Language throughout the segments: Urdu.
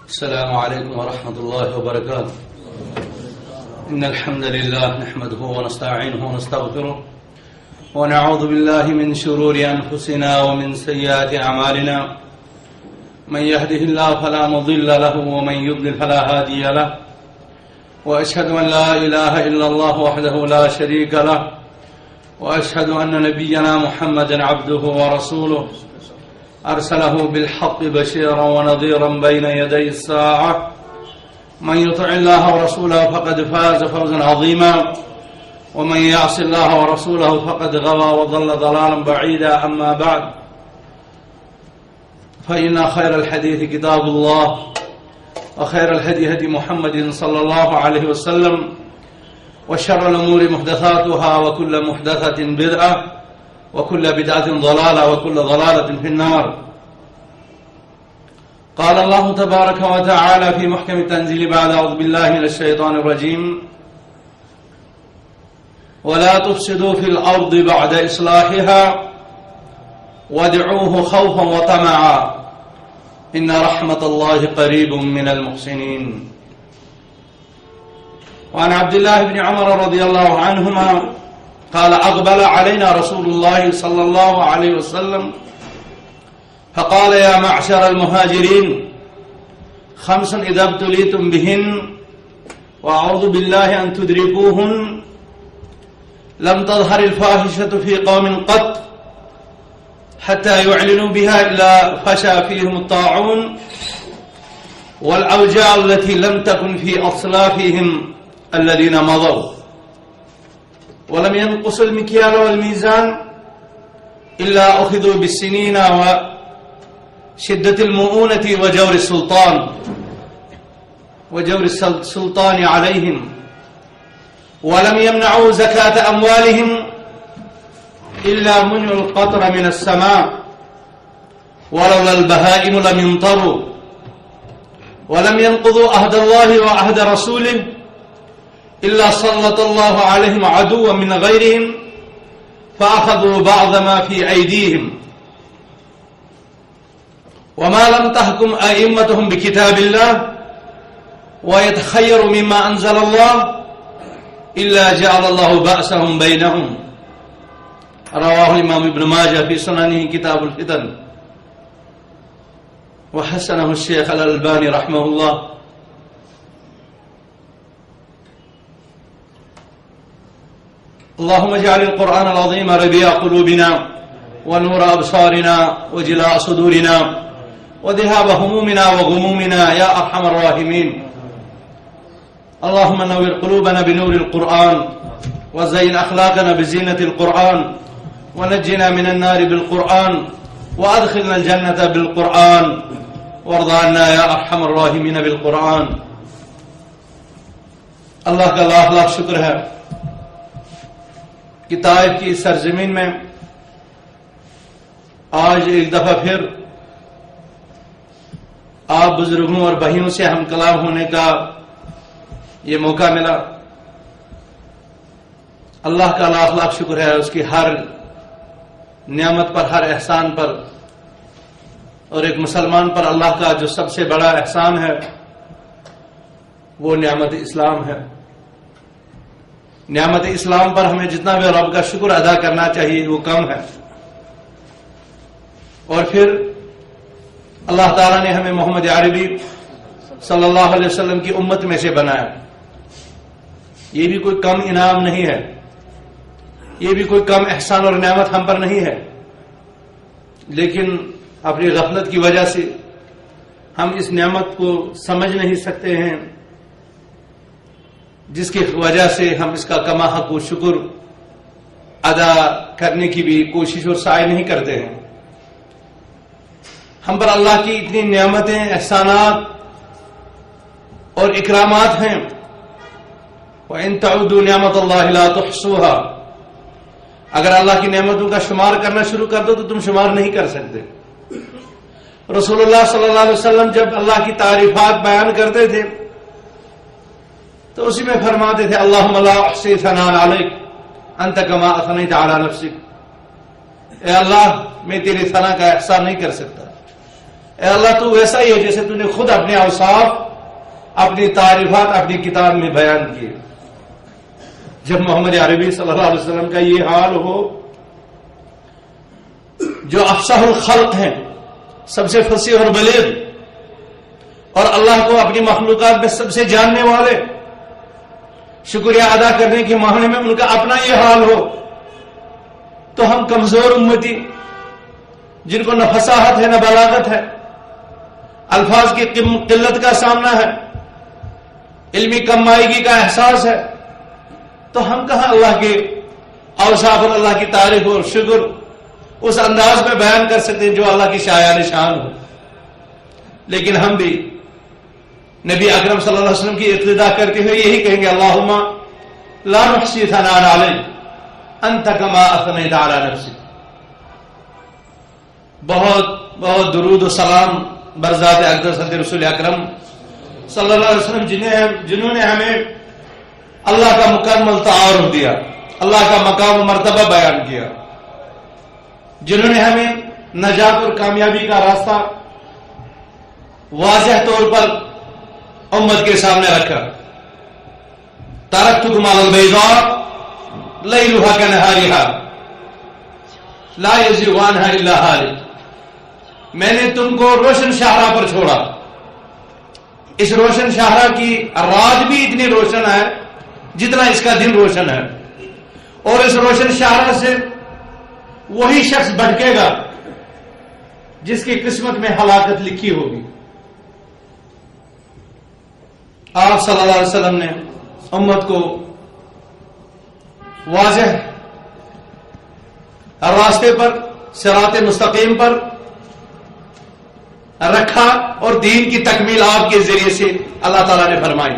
السلام عليكم ورحمة الله وبركاته. إن الحمد لله نحمده ونستعينه ونستغفره ونعوذ بالله من شرور أنفسنا ومن سيئات أعمالنا. من يهده الله فلا مضل له ومن يضلل فلا هادي له. وأشهد أن لا إله إلا الله وحده لا شريك له. وأشهد أن نبينا محمدا عبده ورسوله أرسله بالحق بشيرا ونذيرا بين يدي الساعة. من يطع الله ورسوله فقد فاز فوزا عظيما ومن يعص الله ورسوله فقد غوى وضل ضلالا بعيدا. أما بعد، فإن خير الحديث كتاب الله وخير الهدي هدي محمد صلى الله عليه وسلم وشر الأمور محدثاتها وكل محدثة بدعة وكل بدعة ضلالة وكل ضلالة في النار. قال الله تبارك وتعالى في محكم التنزيل بعد أعوذ بالله من الشيطان الرجيم: ولا تفسدوا في الأرض بعد إصلاحها وادعوه خوفا وطمعا إن رحمة الله قريب من المحسنين. وعن عبد الله بن عمر رضي الله عنهما قال: أقبل علينا رسول الله صلى الله عليه وسلم فقال: يا معشر المهاجرين، خمس إذا ابتليتم بهن وأعوذ بالله أن تدركوهن لم تظهر الفاحشة في قوم قط حتى يعلنوا بها إلا فشى فيهم الطاعون والأوجاع التي لم تكن في أصلافهم الذين مضوا، ولم ينقصوا المكيال والميزان إلا أخذوا بالسنين وشدة المؤونة وجور السلطان عليهم، ولم يمنعوا زكاة أموالهم إلا منعوا القطر من السماء، ولولا البهائم لم يمطروا، ولم ينقضوا عهد الله وعهد رسوله إلا سلط الله عليهم عدوا من غيرهم فأخذوا بعض ما في أيديهم. وما لم تحكم أئمتهم بكتاب الله ويتخيروا مما أنزل الله إلا جعل الله بأسهم بينهم. رواه الإمام ابن ماجه في سننه كتاب الفتن وحسنه الشيخ الألباني رحمه الله. اللهم اجعل القرآن العظيم ربيع قلوبنا ونور أبصارنا وجلاء صدورنا وذهاب همومنا وغمومنا يا أرحم الراحمين. اللهم نور قلوبنا بنور القرآن وزين أخلاقنا بزينة القرآن ونجنا من النار بالقرآن وأدخلنا الجنة بالقرآن وارض عنا يا أرحم الراحمين بالقرآن. اللہ کا لاکھ لاکھ شکر ہے کہ طائف کی سرزمین میں آج ایک دفعہ پھر آپ بزرگوں اور بھائیوں سے ہم کلام ہونے کا یہ موقع ملا. اللہ کا لاکھ لاکھ شکر ہے اس کی ہر نعمت پر، ہر احسان پر. اور ایک مسلمان پر اللہ کا جو سب سے بڑا احسان ہے وہ نعمت اسلام ہے. نعمت اسلام پر ہمیں جتنا بھی رب کا شکر ادا کرنا چاہیے وہ کم ہے. اور پھر اللہ تعالیٰ نے ہمیں محمد عربی صلی اللہ علیہ وسلم کی امت میں سے بنایا. یہ بھی کوئی کم انعام نہیں ہے، یہ بھی کوئی کم احسان اور نعمت ہم پر نہیں ہے. لیکن اپنی غفلت کی وجہ سے ہم اس نعمت کو سمجھ نہیں سکتے ہیں، جس کی وجہ سے ہم اس کا کما حق و شکر ادا کرنے کی بھی کوشش اور سعی نہیں کرتے ہیں. ہم پر اللہ کی اتنی نعمتیں، احسانات اور اکرامات ہیں. وَإِن تَعُدُّوا نِعْمَةَ اللَّهِ لَا تُحْصُوهَا. اگر اللہ کی نعمتوں کا شمار کرنا شروع کر دو تو تم شمار نہیں کر سکتے. رسول اللہ صلی اللہ علیہ وسلم جب اللہ کی تعریفات بیان کرتے تھے تو اسی میں فرماتے تھے: اللہم لا احصی ثناء علیک انت کما اثنیت علی نفسک. اے اللہ میں تیری ثنا کا احسان نہیں کر سکتا، اے اللہ تو ویسا ہی ہے جیسے تو نے خود اپنے اوصاف، اپنی تعریفات اپنی کتاب میں بیان کیے۔ جب محمد عربی صلی اللہ علیہ وسلم کا یہ حال ہو، جو افصح الخلق ہیں، سب سے فصیح اور بلیغ، اور اللہ کو اپنی مخلوقات میں سب سے جاننے والے، شکریہ ادا کرنے کے معاملے میں ان کا اپنا یہ حال ہو، تو ہم کمزور امتی جن کو نہ فصاحت ہے نہ بلاغت ہے، الفاظ کی قلت کا سامنا ہے، علمی کم مائیگی کا احساس ہے، تو ہم کہاں اللہ کے اوصاف اور اللہ کی تعریف اور شکر اس انداز میں بیان کر سکتے ہیں جو اللہ کی شایان شان ہو۔ لیکن ہم بھی نبی اکرم صلی اللہ علیہ وسلم کی اقتدا کرتے ہوئے یہی کہیں گے، اللہم لا نحصی ثناء علیک انت کما اثنیت علی نفسک۔ بہت بہت درود و سلام برذات اقدس حضرت رسول اکرم صلی اللہ علیہ وسلم جنہوں نے ہمیں اللہ کا مکمل تعارف دیا، اللہ کا مقام و مرتبہ بیان کیا، جنہوں نے ہمیں نجات اور کامیابی کا راستہ واضح طور پر امت کے سامنے رکھا۔ ترکتکم علی البیضاء لیلها کنہارها لا یزیغ عنہا الا ہالک۔ میں نے تم کو روشن شاہراہ پر چھوڑا، اس روشن شاہراہ کی رات بھی اتنی روشن ہے جتنا اس کا دن روشن ہے، اور اس روشن شاہراہ سے وہی شخص بھٹکے گا جس کی قسمت میں ہلاکت لکھی ہوگی۔ آپ صلی اللہ علیہ وسلم نے امت کو واضح راستے پر، صراط مستقیم پر رکھا، اور دین کی تکمیل آپ کے ذریعے سے اللہ تعالیٰ نے فرمائی۔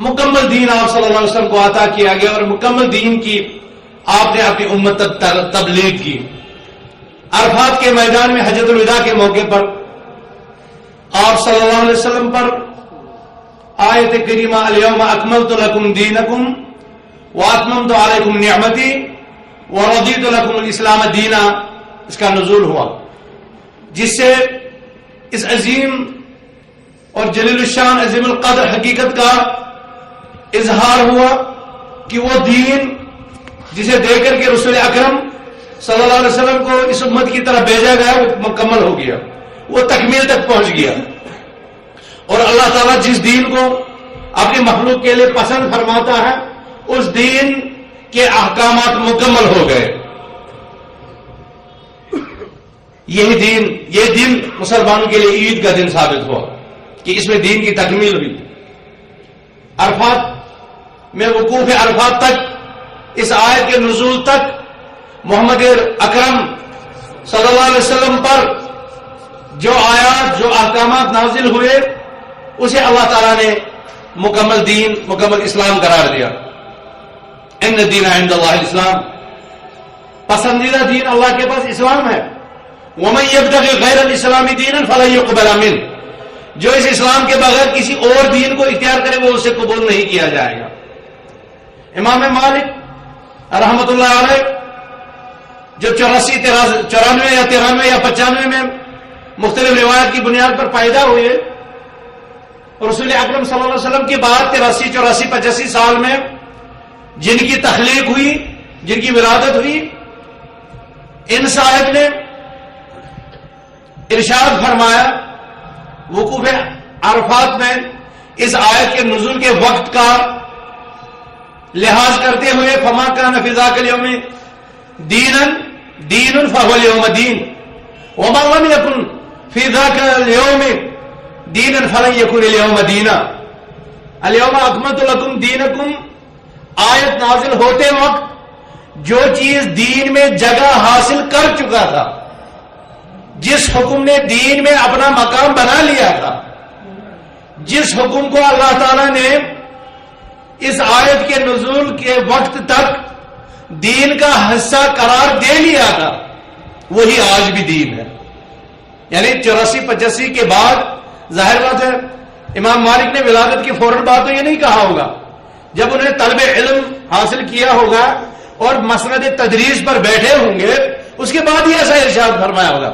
مکمل دین آپ صلی اللہ علیہ وسلم کو عطا کیا گیا، اور مکمل دین کی آپ نے اپنی امت تک تبلیغ کی۔ عرفات کے میدان میں حجۃ الوداع کے موقع پر آپ صلی اللہ علیہ وسلم پر آیت کریمہ الیوم اکملت لکم دینکم واتممت علیکم نعمتی ورضیت لکم الاسلام دینا، اس کا نزول ہوا، جس سے اس عظیم اور جلیل الشان عظیم القدر حقیقت کا اظہار ہوا کہ وہ دین جسے دے کر کے رسول اکرم صلی اللہ علیہ وسلم کو اس امت کی طرف بھیجا گیا وہ مکمل ہو گیا، وہ تکمیل تک پہنچ گیا، اور اللہ تعالیٰ جس دین کو اپنی مخلوق کے لیے پسند فرماتا ہے اس دین کے احکامات مکمل ہو گئے۔ یہ دن مسلمانوں کے لیے عید کا دن ثابت ہوا کہ اس میں دین کی تکمیل ہوئی۔ عرفات میں وقوف عرفات تک، اس آیت کے نزول تک، محمد اکرم صلی اللہ علیہ وسلم پر جو آیات، جو احکامات نازل ہوئے، اسے اللہ تعالیٰ نے مکمل دین، مکمل اسلام قرار دیا۔ ان الدین عند اللہ الاسلام، پسندیدہ دین اللہ کے پاس اسلام ہے۔ ومن یبتغی غیر الاسلام دینا فلن یقبل منہ، جو اس اسلام کے بغیر کسی اور دین کو اختیار کرے وہ اسے قبول نہیں کیا جائے گا۔ امام مالک رحمت اللہ علیہ جو 94 یا 93 یا 95 میں مختلف روایات کی بنیاد پر پیدا ہوئے، رسول اکرم صلی اللہ علیہ وسلم کے بعد 83 84 85 سال میں جن کی تخلیق ہوئی، جن کی ولادت ہوئی، ان صاحب نے ارشاد فرمایا وقوف عرفات میں اس آیت کے نزول کے وقت کا لحاظ کرتے ہوئے، فما کان فی ذاک الیوم دین فهو اليوم دین وما لم یکن فی ذاک الیوم دینا فلن یکن الیوم دینا۔ الیوم اکملت لکم دینکم آیت نازل ہوتے وقت جو چیز دین میں جگہ حاصل کر چکا تھا، جس حکم نے دین میں اپنا مقام بنا لیا تھا، جس حکم کو اللہ تعالیٰ نے اس آیت کے نزول کے وقت تک دین کا حصہ قرار دے لیا تھا، وہی آج بھی دین ہے۔ یعنی 84 85 کے بعد ظاہر بات ہے امام مالک نے ولادت کے فوراً بعد تو یہ نہیں کہا ہوگا، جب انہیں طلب علم حاصل کیا ہوگا اور مسند تدریس پر بیٹھے ہوں گے، اس کے بعد ہی ایسا ارشاد فرمایا ہوگا.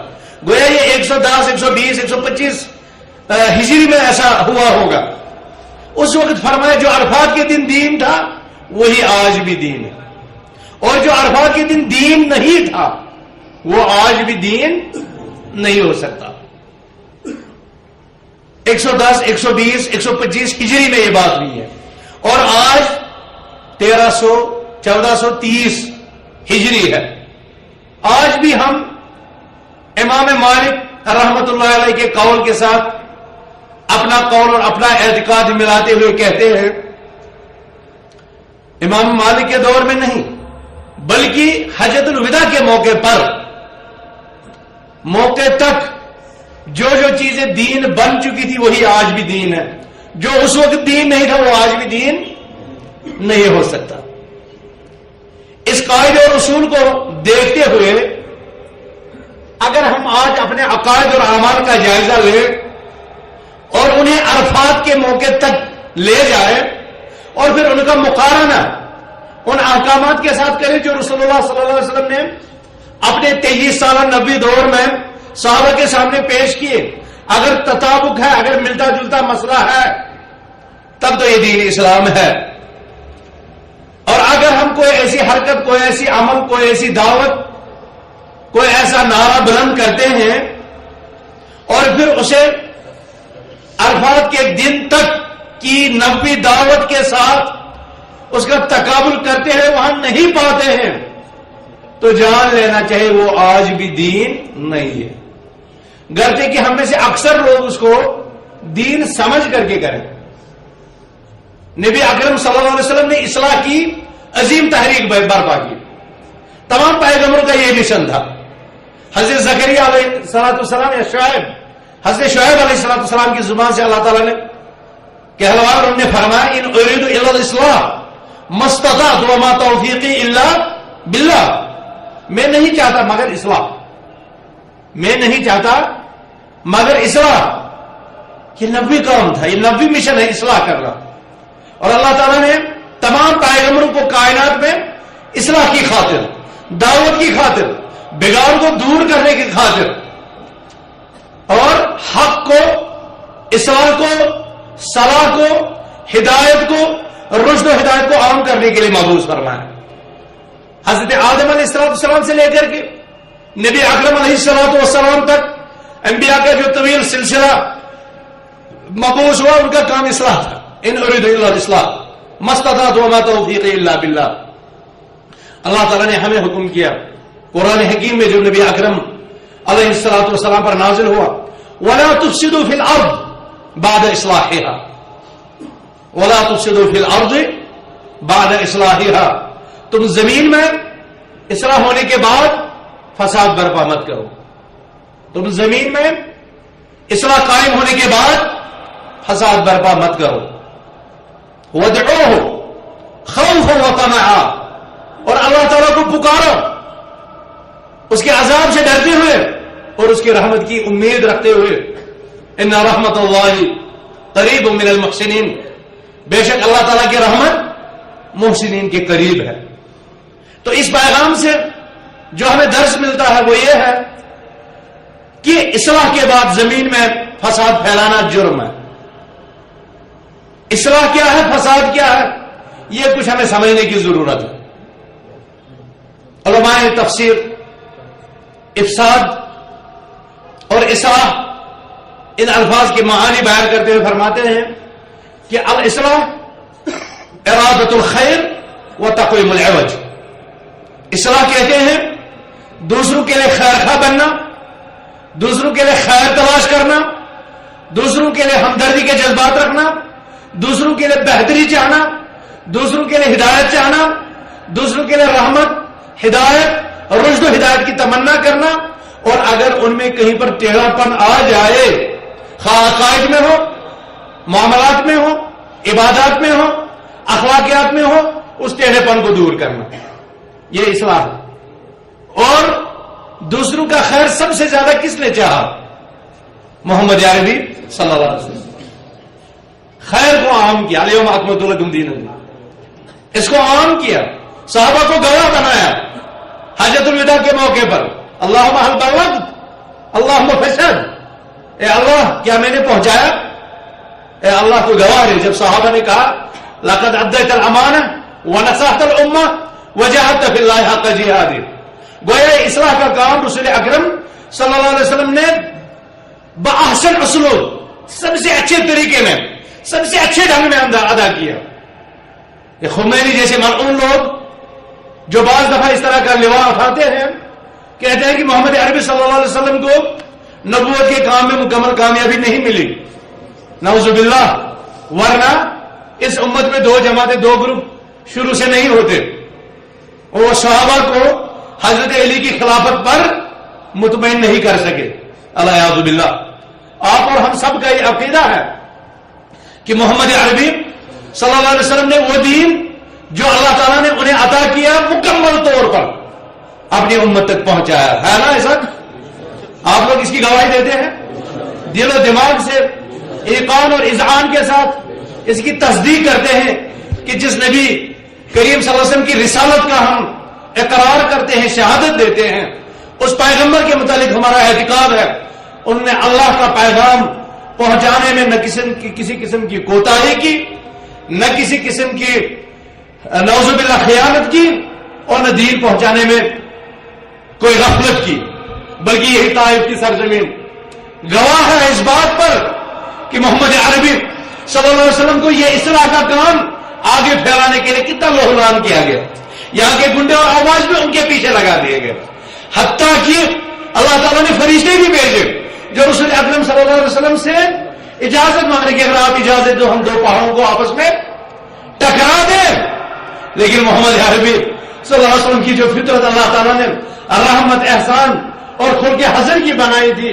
گویا یہ 110 120 125 ہجری میں ایسا ہوا ہوگا. اس وقت فرمایا جو عرفات کے دن دین تھا وہی آج بھی دین ہے، اور جو عرفات کے دن دین نہیں تھا وہ آج بھی دین نہیں ہو سکتا. 110 120 125 ہجری میں یہ بات ہوئی ہے، اور آج 1430 ہجری ہے. آج بھی ہم امام مالک رحمت اللہ علیہ کے قول کے ساتھ اپنا قول اور اپنا اعتقاد ملاتے ہوئے کہتے ہیں امام مالک کے دور میں نہیں بلکہ حجۃ الوداع کے موقع تک جو چیزیں دین بن چکی تھی وہی آج بھی دین ہے. جو اس وقت دین نہیں تھا وہ آج بھی دین نہیں ہو سکتا. اس قاعدے اور اصول کو دیکھتے ہوئے اگر ہم آج اپنے عقائد اور اعمال کا جائزہ لیں اور انہیں عرفات کے موقع تک لے جائیں اور پھر ان کا مقارنہ ان احکامات کے ساتھ کریں جو رسول اللہ صلی اللہ علیہ وسلم نے اپنے 23 سالہ نبوی دور میں صحابہ کے سامنے پیش کیے، اگر تطابق ہے، اگر ملتا جلتا مسئلہ ہے تب تو یہ دین اسلام ہے. اور اگر ہم کوئی ایسی حرکت، کوئی ایسی عمل، کوئی ایسی دعوت، کوئی ایسا نعرہ بلند کرتے ہیں اور پھر اسے عرفات کے دن تک کی نبوی دعوت کے ساتھ اس کا تقابل کرتے ہیں، وہاں نہیں پاتے ہیں، تو جان لینا چاہیے وہ آج بھی دین نہیں ہے. گرچہ کہ ہم میں سے اکثر لوگ اس کو دین سمجھ کر کے کریں. نبی اکرم صلی اللہ علیہ وسلم نے اصلاح کی عظیم تحریک برپا کی. تمام پیغمبروں کا یہ مشن تھا. حضرت زکریا علیہ السلام یا حضرت شعیب علیہ السلام کی زبان سے اللہ تعالیٰ نے کہلوا اور انہوں نے فرمایا ان اريد الا الاصلاح ما استطعت وما توفیقی الا باللہ. میں نہیں چاہتا مگر اصلاح، میں نہیں چاہتا مگر اصلاح. یہ نبوی کام تھا، یہ نبوی مشن ہے اصلاح کرنا. اور اللہ تعالیٰ نے تمام پیغمبروں کو کائنات میں اصلاح کی خاطر، دعوت کی خاطر، بگاڑ کو دور کرنے کی خاطر اور حق کو، اصلاح کو، صلاح کو، ہدایت کو، رشد و ہدایت کو عام کرنے کے لیے مبعوث فرمایا. حضرت آدم علیہ السلام سے لے کر کے نبی اکرم علیہ السلام تک انبیاء کا جو طویل سلسلہ مبعوث ہوا ان کا کام اصلاح تھا. ان اريد الا الاصلاح ما استطعت وما توفیقی الا باللہ. اللہ تعالیٰ نے ہمیں حکم کیا قرآن حکیم میں جو نبی اکرم علیہ السلام پر نازل ہوا وَلَا تُفْسِدُوا فِي الْأَرْضِ بَعْدَ إِصْلَاحِهَا، وَلَا تُفْسِدُوا فِي الْأَرْضِ بَعْدَ إِصْلَاحِهَا، تم زمین میں اصلاح ہونے کے بعد فساد برپا مت کرو. تم زمین میں اصلاح قائم ہونے کے بعد فساد برپا مت کرو. وَادْعُوهُ خَوْفًا وَطَمَعًا، اور اللہ تعالیٰ کو پکارو اس کے عذاب سے ڈرتے ہوئے اور اس کی رحمت کی امید رکھتے ہوئے. ان رحمت اللہ قریب من المحسنین، بے شک اللہ تعالیٰ کی رحمت محسنین کے قریب ہے. تو اس پیغام سے جو ہمیں درس ملتا ہے وہ یہ ہے کہ اصلاح کے بعد زمین میں فساد پھیلانا جرم ہے. اصلاح کیا ہے، فساد کیا ہے، یہ کچھ ہمیں سمجھنے کی ضرورت ہے. علماء تفسیر افساد اور اصلاح ان الفاظ کے معانی بیان کرتے ہوئے فرماتے ہیں کہ الاصلاح ارادت الخیر و تقویم العوج. اصلاح کہتے ہیں دوسروں کے لیے خیر خواہ بننا، دوسروں کے لیے خیر تلاش کرنا، دوسروں کے لیے ہمدردی کے جذبات رکھنا، دوسروں کے لیے بہتری چاہنا، دوسروں کے لیے ہدایت چاہنا، دوسروں کے لیے رحمت، ہدایت اور رشد و ہدایت کی تمنا کرنا. اور اگر ان میں کہیں پر ٹیڑھا پن آ جائے، خواہ عقائد میں ہو، معاملات میں ہو، عبادات میں ہو، اخلاقیات میں ہو، اس ٹیڑھے پن کو دور کرنا، یہ اصلاح ہے. اور دوسروں کا خیر سب سے زیادہ کس نے چاہا؟ محمد عربی صلی اللہ علیہ وسلم. خیر کو عام کیا، الیوم اکملت لکم دینکم، اس کو عام کیا. صحابہ کو گواہ بنایا حجۃ الوداع کے موقع پر، اللہم حل بلغت اللہم فشہد، اے اللہ کیا میں نے پہنچایا؟ اے اللہ تو گواہ ہے. جب صحابہ نے کہا لقد ادیت الامانہ ونصحت الامہ وجاہدت فی اللہ حق جہادہ، گویا اصلاح کا کام رسول اکرم صلی اللہ علیہ وسلم نے بأحسن اسلوب، سب سے اچھے طریقے میں، سب سے اچھے ڈھنگ میں ادا کیا. یہ خمینی جیسے ملعون لوگ جو بعض دفعہ اس طرح کا لواء اٹھاتے ہیں، کہتے ہیں کہ محمد عربی صلی اللہ علیہ وسلم کو نبوت کے کام میں مکمل کامیابی نہیں ملی، نعوذ باللہ، ورنہ اس امت میں دو جماعتیں، دو گروپ شروع سے نہیں ہوتے. اور صحابہ کو حضرت علی کی خلافت پر مطمئن نہیں کر سکے، الیاذ باللہ. آپ اور ہم سب کا یہ عقیدہ ہے کہ محمد عربی صلی اللہ علیہ وسلم نے وہ دین جو اللہ تعالیٰ نے انہیں عطا کیا مکمل طور پر اپنی امت تک پہنچایا ہے نا ایسا؟ آپ لوگ اس کی گواہی دیتے ہیں، دل و دماغ سے ایقان اور اذعان کے ساتھ اس کی تصدیق کرتے ہیں کہ جس نبی کریم صلی اللہ علیہ وسلم کی رسالت کا ہم اقرار کرتے ہیں، شہادت دیتے ہیں، اس پیغمبر کے متعلق ہمارا اعتقاد ہے انہوں نے اللہ کا پیغام پہنچانے میں نہ کسی قسم کی کوتاہی کی، نہ کسی قسم کی نعوذ باللہ خیانت کی، اور نہ دین پہنچانے میں کوئی غفلت کی، بلکہ یہی طائف کی سرزمین گواہ ہے اس بات پر کہ محمد عربی صلی اللہ علیہ وسلم کو یہ اصلاح کا کام آگے پھیلانے کے لیے کتنا لوہلان کیا گیا. یہاں کے گنڈے اور آواز بھی ان کے پیچھے لگا دیے گئے، حتیٰ کہ اللہ تعالیٰ نے فرشتے بھی بھیجے جو رسول اکرم صلی اللہ علیہ وسلم سے اجازت مانگنے کی، اگر آپ اجازت دو ہم دو پہاڑوں کو آپس میں ٹکرا دیں. لیکن محمد عربی صلی اللہ علیہ وسلم کی جو فطرت اللہ تعالیٰ نے رحمت، احسان اور خلق حسن کی بنائی تھی،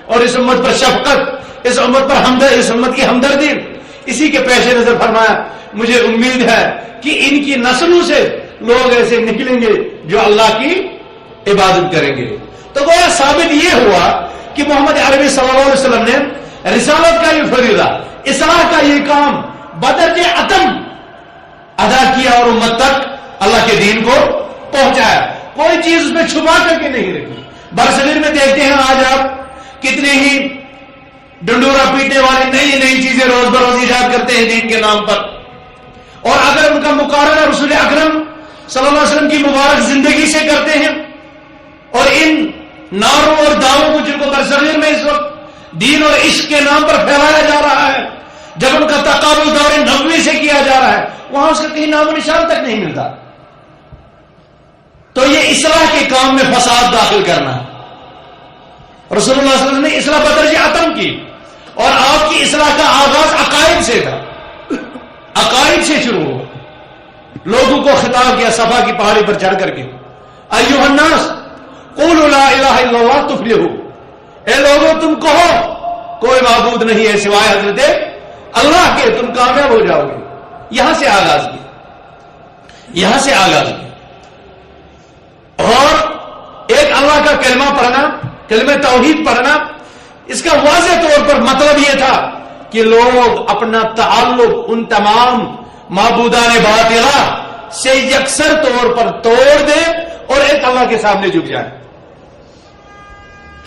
اور اس امت پر شفقت، اس امت پر اس امت کی ہمدردی، اسی کے پیش نظر فرمایا مجھے امید ہے کہ ان کی نسلوں سے لوگ ایسے نکلیں گے جو اللہ کی عبادت کریں گے. تو گویا ثابت یہ ہوا کہ محمد عربی صلی اللہ علیہ وسلم نے رسالت کا یہ فریضہ، اصلاح کا یہ کام بدرجہ اتم ادا کیا اور امت تک اللہ کے دین کو پہنچایا، کوئی چیز اس میں چھپا کر کے نہیں رکھی. برصغیر میں دیکھتے ہیں آج آپ کتنے ہی ڈنڈورا پیٹنے والی نئی نئی چیزیں روز بروز ایجاد کرتے ہیں دین کے نام پر، اور اگر ان کا مقارنہ رسول اکرم صلی اللہ علیہ وسلم کی مبارک زندگی سے کرتے ہیں اور ان ناروں اور داؤں کو جن کو برصغیر میں اس وقت دین اور عشق کے نام پر پھیلایا جا رہا ہے، جب ان کا تقابل دور نبوی سے کیا جا رہا ہے، وہاں اس کا کہیں نام و نشان تک نہیں ملتا. تو یہ اصلاح کے کام میں فساد داخل کرنا ہے. رسول اللہ صلی اللہ علیہ وسلم نے اصلاح بدرجہ اتم کی، اور آپ کی اصلاح کا آغاز عقائد سے تھا، عقائد سے شروع ہوا. لوگوں کو خطاب کیا صفا کی پہاڑی پر چڑھ کر کے، ایھا الناس قولوا لا الہ الا اللہ تفلحوا، اے لوگوں تم کہو کوئی معبود نہیں ہے سوائے حضرت اللہ کے، تم کامیاب ہو جاؤ گے. یہاں سے آغاز کیا، یہاں سے آغاز کیا. اور ایک اللہ کا کلمہ پڑھنا، کلمہ توحید پڑھنا، اس کا واضح طور پر مطلب یہ تھا کہ لوگ اپنا تعلق ان تمام معبودان باطلہ سے یکسر طور پر توڑ دیں اور ایک اللہ کے سامنے جھک جائیں.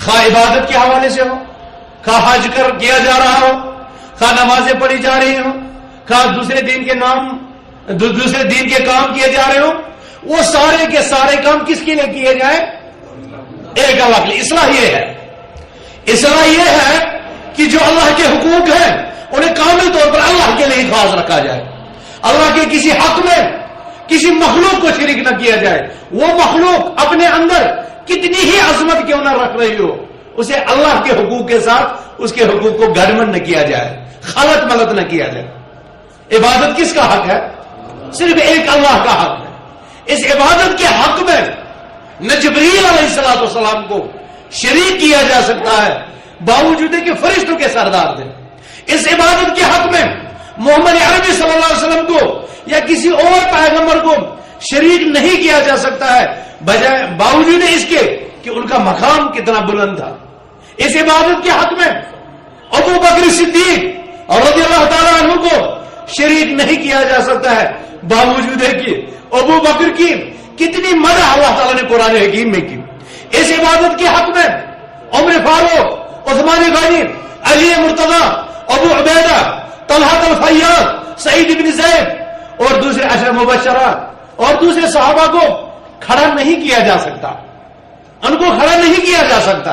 خواہ عبادت کے حوالے سے ہو، خواہ حج کیا جا رہا ہو، خواہ نمازیں پڑھی جا رہی ہوں، خواہ دوسرے دین کے کام کیے جا رہے ہوں، وہ سارے کے سارے کام کس کے لیے کیے جائیں؟ ایک اللہ کے لیے. اصلاح یہ ہے، اصلاح یہ ہے کہ جو اللہ کے حقوق ہیں انہیں کامل طور پر اللہ کے لیے خاص رکھا جائے. اللہ کے کسی حق میں کسی مخلوق کو شریک نہ کیا جائے. وہ مخلوق اپنے اندر کتنی ہی عظمت کیوں نہ رکھ رہی ہو، اسے اللہ کے حقوق کے ساتھ اس کے حقوق کو گڑبڑ نہ کیا جائے، خلط ملط نہ کیا جائے. عبادت کس کا حق ہے؟ صرف ایک اللہ کا حق ہے. اس عبادت کے حق میں نہ جبریل علیہ السلام کو شریک کیا جا سکتا ہے باوجود کہ فرشتوں کے سردار تھے. اس عبادت کے حق میں محمد عربی صلی اللہ علیہ وسلم کو یا کسی اور پیغمبر کو شریک نہیں کیا جا سکتا ہے بجائے باوجود اس کے کہ ان کا مقام کتنا بلند تھا. اس عبادت کے حق میں ابو بکر صدیق اور رضی اللہ تعالیٰ عنہ کو شریک نہیں کیا جا سکتا ہے باوجود کہ ابو بکر کی کتنی مدح اللہ تعالیٰ نے قرآن حکیم میں کی. اس عبادت کے حق میں عمر فاروق، عثمان غنی، علی مرتضی، ابو عبیدہ، طلحہ الفیاض، سعید بن زید اور دوسرے عشرہ مبشرہ اور دوسرے صحابہ کو کھڑا نہیں کیا جا سکتا. ان کو کھڑا نہیں کیا جا سکتا.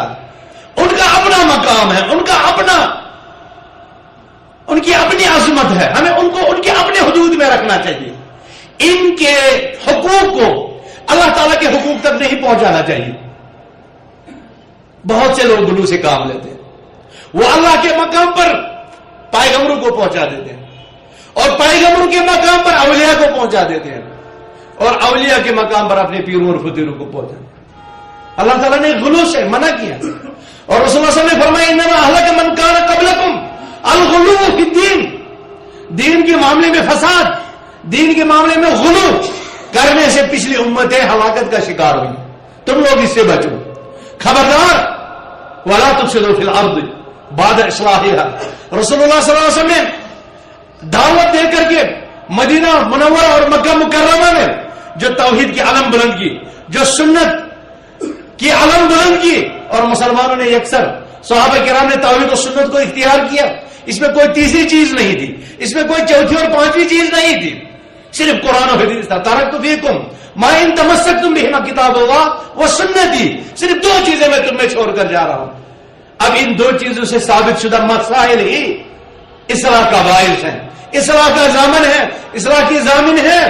ان کا اپنا مقام ہے، ان کی اپنی عظمت ہے. ہمیں ان کو ان کے اپنے حدود میں رکھنا چاہیے. ان کے حقوق کو اللہ تعالیٰ کے حقوق تک نہیں پہنچانا چاہیے. بہت سے لوگ گلو سے کام لیتے ہیں. وہ اللہ کے مقام پر پیغمبروں کو پہنچا دیتے ہیں اور پیغمبروں کے مقام پر اولیاء کو پہنچا دیتے ہیں اور اولیاء کے مقام پر اپنے پیروں اور فقیروں کو پہنچا دیتے ہیں. اللہ تعالیٰ نے غلو سے منع کیا اور رسول اللہ صلی اللہ علیہ وسلم نے فرمایا انما اہلک من کان قبلکم الغلو فی الدین. دین کے معاملے میں فساد، دین کے معاملے میں غلو کرنے سے پچھلی امتیں ہلاکت کا شکار ہوئی. تم لوگ اس سے بچو. خبردار ولا تفسدوا فی الارض بعد اصلاحها. رسول اللہ صلی اللہ علیہ وسلم نے دعوت دے کر کے مدینہ منورہ اور مکہ مکرمہ میں جو توحید کی علم بلند کی، جو سنت کی علم بلند کی، اور مسلمانوں نے یکسر صحابہ کرام نے توحید و سنت کو اختیار کیا. اس میں کوئی تیسری چیز نہیں تھی، اس میں کوئی چوتھی اور پانچویں چیز نہیں تھی، صرف قرآن و حدیث تھا. ترکت فیکم ما ان تمسکتم بہما کتاب اللہ و سنتی. صرف دو چیزیں میں تم میں چھوڑ کر جا رہا ہوں. اب ان دو چیزوں سے ثابت شدہ مسائل ہی اصلاح کا باعث ہیں، اصلاح کا ضامن ہے، اصلاح کی ضامن ہے.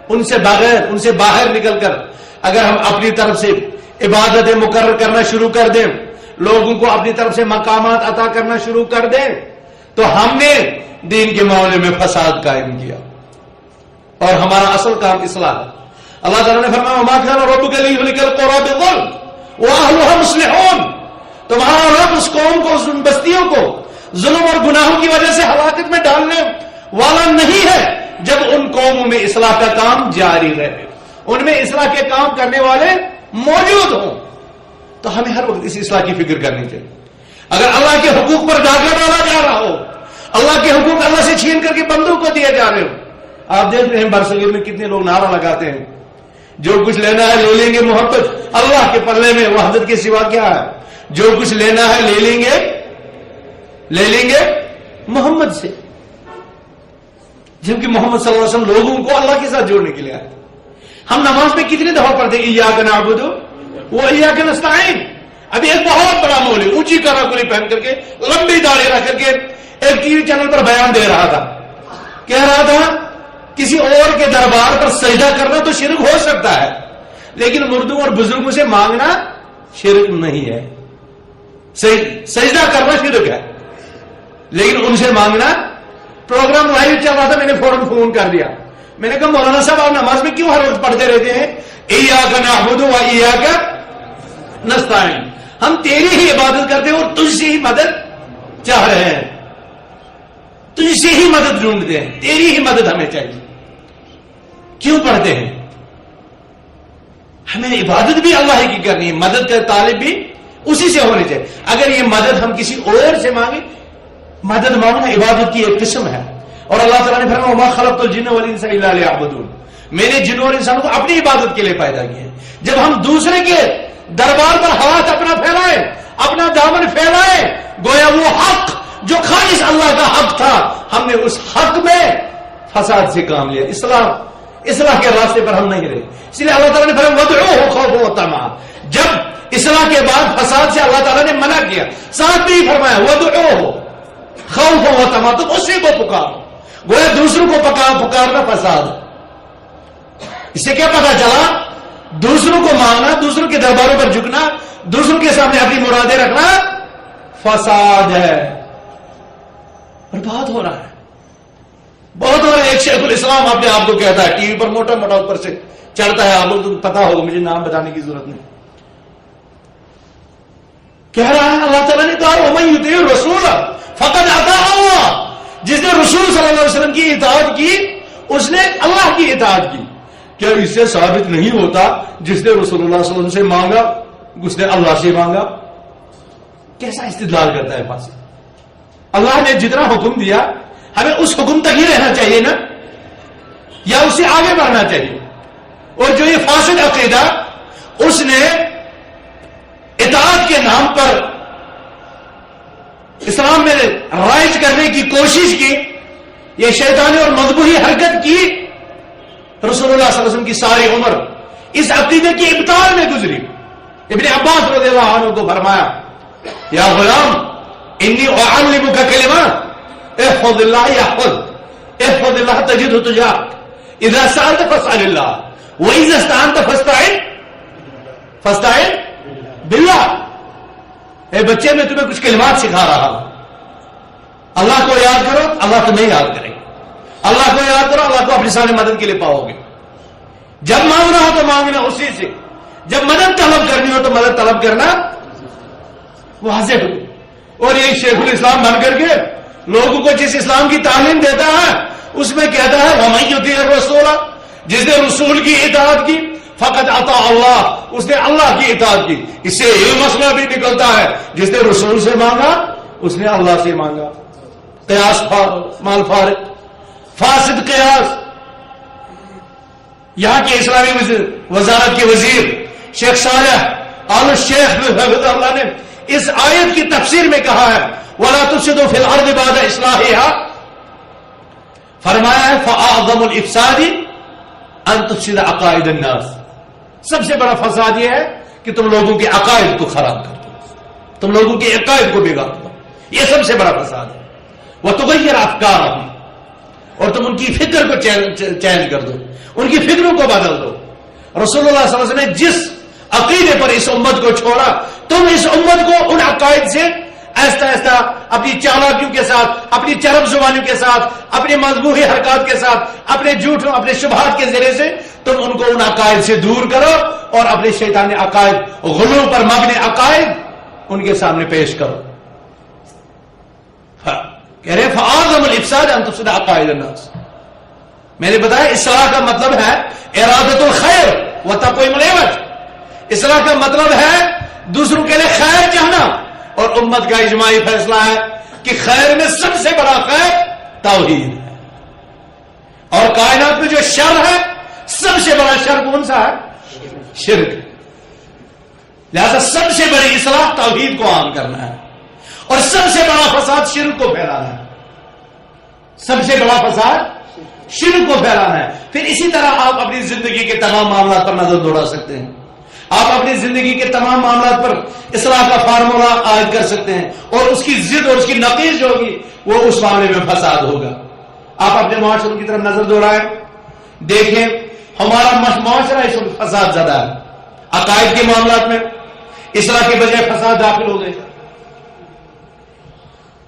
ان سے بغیر، ان سے باہر نکل کر اگر ہم اپنی طرف سے عبادتیں مقرر کرنا شروع کر دیں، لوگوں کو اپنی طرف سے مقامات عطا کرنا شروع کر دیں، تو ہم نے دین کے معاملے میں فساد قائم کیا اور ہمارا اصل کام اصلاح ہے. اللہ تعالیٰ نے فرمایا وما كان ربك ليهلك القرى بالظلم واهلها مصلحون. تمہارا رب اس قوم کو، ان بستیوں کو ظلم اور گناہوں کی وجہ سے ہلاکت میں ڈالنے والا نہیں ہے جب ان قوموں میں اصلاح کا کام جاری رہے، ان میں اصلاح کے کام کرنے والے موجود ہوں. تو ہمیں ہر وقت اس اصلاح کی فکر کرنی چاہیے. اگر اللہ کے حقوق پر ڈاکہ ڈالا جا رہا ہو، اللہ کے حقوق اللہ سے چھین کر کے بندوں کو دیے جا رہے ہو. آپ دیکھ رہے ہیں برصغیر میں کتنے لوگ نعرہ لگاتے ہیں جو کچھ لینا ہے لے لیں گے. محبت اللہ کے پلے میں وحدت کے سوا کیا ہے؟ جو کچھ لینا ہے لے لیں گے محمد سے. جبکہ محمد صلی اللہ علیہ وسلم لوگوں کو اللہ کے ساتھ جوڑنے کے لیے آئے. ہم نماز میں کتنے دفعہ پڑھتے ہیں ایاک نعبد و ایاک نستعین. ابھی ایک بہت بڑا مولوی اونچی کراکلی پہن کر کے لمبی داڑھی رکھ کر کے ایک ٹی وی چینل پر بیان دے رہا تھا. کہہ رہا تھا کسی اور کے دربار پر سجدہ کرنا تو شرک ہو سکتا ہے، لیکن مردوں اور بزرگوں سے مانگنا شرک نہیں ہے. سجدہ کرنا شرک ہے لیکن ان سے مانگنا. پروگرام لائیو چل رہا تھا، میں نے فوراً فون کر دیا. میں نے کہا مولانا صاحب آپ نماز میں کیوں ہر وقت پڑھتے رہتے ہیں ایاک نعبد و ایاک نستعین؟ ہم تیری ہی عبادت کرتے ہیں اور تجھ سے ہی مدد چاہ رہے ہیں، تجھ سے ہی مدد ڈھونڈتے ہیں، تیری ہی مدد ہمیں چاہیے. کیوں پڑھتے ہیں؟ ہمیں عبادت بھی اللہ ہی کی کرنی ہے، مدد کا طالب بھی اسی سے ہونے چاہیے. اگر یہ مدد ہم کسی اور سے مانگیں، مدد مانگنا عبادت کی ایک قسم ہے. اور اللہ تعالیٰ نے فرمایا وما خلقت الجن والانس الا ليعبدون. میں نے جن اور انسانوں کو اپنی عبادت کے لیے پیدا کیا ہے. جب ہم دوسرے کے دربار پر ہاتھ اپنا پھیلائے، اپنا دامن پھیلائے، گویا وہ حق جو خالص اللہ کا حق تھا، ہم نے اس حق میں فساد سے کام لیا. اصلاح کے راستے پر ہم نہیں رہے. اس لیے اللہ تعالیٰ نے فرمایا وادعوه خوفا وطمعا. جب اصلاح کے بعد فساد سے اللہ تعالیٰ نے منع کیا، ساتھ بھی فرمایا وادعوه خوفا وطمعا، تم اسی کو پکارو. گویا دوسروں کو پکارنا فساد. اس سے کیا پتا چلا؟ دوسروں کو مانگنا، دوسروں کے درباروں پر جھکنا، دوسروں کے سامنے اپنی مرادیں رکھنا فساد ہے. اور بہت ہو رہا ہے، بہت ہو رہا ہے. ایک شیخ الاسلام اپنے آپ کو کہتا ہے، ٹی وی پر موٹا موٹا اوپر سے چڑھتا ہے، آپ لوگ تو پتا ہوگا، مجھے نام بتانے کی ضرورت نہیں. کہہ رہا ہے اللہ تعالیٰ نے کہا ومن یطیع الرسول فقد اطاع اللہ. جس نے رسول صلی اللہ علیہ وسلم کی اطاعت کی اس نے اللہ کی اطاعت کی. کیا اس سے ثابت نہیں ہوتا جس نے رسول اللہ صلی اللہ علیہ وسلم سے مانگا اس نے اللہ سے مانگا؟ کیسا استدلال کرتا ہے پاس. اللہ نے جتنا حکم دیا ہمیں اس حکم تک ہی رہنا چاہیے نا، یا اس سے آگے بڑھنا چاہیے؟ اور جو یہ فاسد عقیدہ اس نے اطاعت کے نام پر اسلام میں رائج کرنے کی کوشش کی، یہ شیطانی اور مذبوحی حرکت کی، رسول اللہ صلی اللہ علیہ وسلم کی ساری عمر اس عقیدے کی ابطال میں گزری۔ ابن عباس رضی اللہ عنہ کو فرمایا یا غلام انی اعلمک کلمات احفظ اللہ احفظ اللہ تجدہ تجاہک اذا سألت فاسأل اللہ واذا استعنت فاستعن باللہ۔ اے بچے میں تمہیں کچھ کلمات سکھا رہا ہوں، اللہ کو یاد کرو اللہ تمہیں یاد کرے گا، اللہ کو یاد کرو اللہ کو اپنی سامنے مدد کے لیے پاؤ گے۔ جب مانگنا ہو تو مانگنا اسی سے، جب مدد طلب کرنی ہو تو مدد طلب کرنا واضح ہو۔ اور یہ شیخ الاسلام بن کر کے لوگوں کو جس اسلام کی تعلیم دیتا ہے اس میں کہتا ہے وَمَن يُطِعِ الرَّسُولَ، جس نے رسول کی اطاعت کی فقط اطاع اللہ، اس نے اللہ کی اطاعت کی۔ اس سے یہ مسئلہ بھی نکلتا ہے جس نے رسول سے مانگا اس نے اللہ سے مانگا۔ قیاس مال فارق، فاسد قیاس۔ یہاں کے اسلامی وزارت کے وزیر شیخ صالح آل الشیخ حفظہ اللہ نے اس آیت کی تفسیر میں کہا ہے وَلَا تُفْسِدُوا فِي الْأَرْضِ بَعْدَ إِصْلَاحِهَا، فرمایا ہے فَأَعْظَمُ الْإِفْسَادِ أَن تُفْسِدَ عَقَائِدَ النَّاسِ، سب سے بڑا فساد یہ ہے کہ تم لوگوں کے عقائد کو خراب کر دو، تم لوگوں کے عقائد کو بگاڑ دو، یہ سب سے بڑا فساد ہے۔ وَتُغَيِّرَ أَفْكَارَهُمْ، اور تم ان کی فکر کو چینج کر دو، ان کی فکروں کو بدل دو۔ رسول اللہ صلی اللہ علیہ وسلم نے جس عقیدے پر اس امت کو چھوڑا تم اس امت کو ان عقائد سے ایسا ایسا اپنی چالاکیوں کے ساتھ، اپنی چرب زبانیوں کے ساتھ، اپنی مذبوحی حرکات کے ساتھ، اپنے جھوٹوں اپنے شبہات کے ذریعے سے تم ان کو ان عقائد سے دور کرو اور اپنے شیطانی عقائد غلو پر مبنی عقائد ان کے سامنے پیش کرو۔ کہہ رہے فَأَعْظَمُ الْإِفْسَادِ أَن تُفْسِدَ عَقَائِدَ النَّاسِ، میں نے بتایا اصلاح کا مطلب ہے ارادۃ الخیر وتقویم العوج، اصلاح کا مطلب ہے دوسروں کے لیے خیر چاہنا، اور امت کا اجماعی فیصلہ ہے کہ خیر میں سب سے بڑا خیر توحید ہے، اور کائنات میں جو شر ہے سب سے بڑا شر کون سا ہے؟ شرک۔ لہذا سب سے بڑی اصلاح توحید کو عام کرنا ہے، اور سب سے بڑا فساد شرک کو پھیلانا ہے، سب سے بڑا فساد شرک کو پھیلانا ہے۔ پھر اسی طرح آپ اپنی زندگی کے تمام معاملات پر نظر دوڑا سکتے ہیں، آپ اپنی زندگی کے تمام معاملات پر اصلاح کا فارمولہ عائد کر سکتے ہیں، اور اس کی ضد اور اس کی نقیض جو ہوگی وہ اس معاملے میں فساد ہوگا۔ آپ اپنے معاشرے کی طرف نظر دوڑائیں، دیکھیں ہمارا معاشرہ اس وقت فساد زدہ ہے، عقائد کے معاملات میں اصلاح کے بجائے فساد داخل ہو گئے،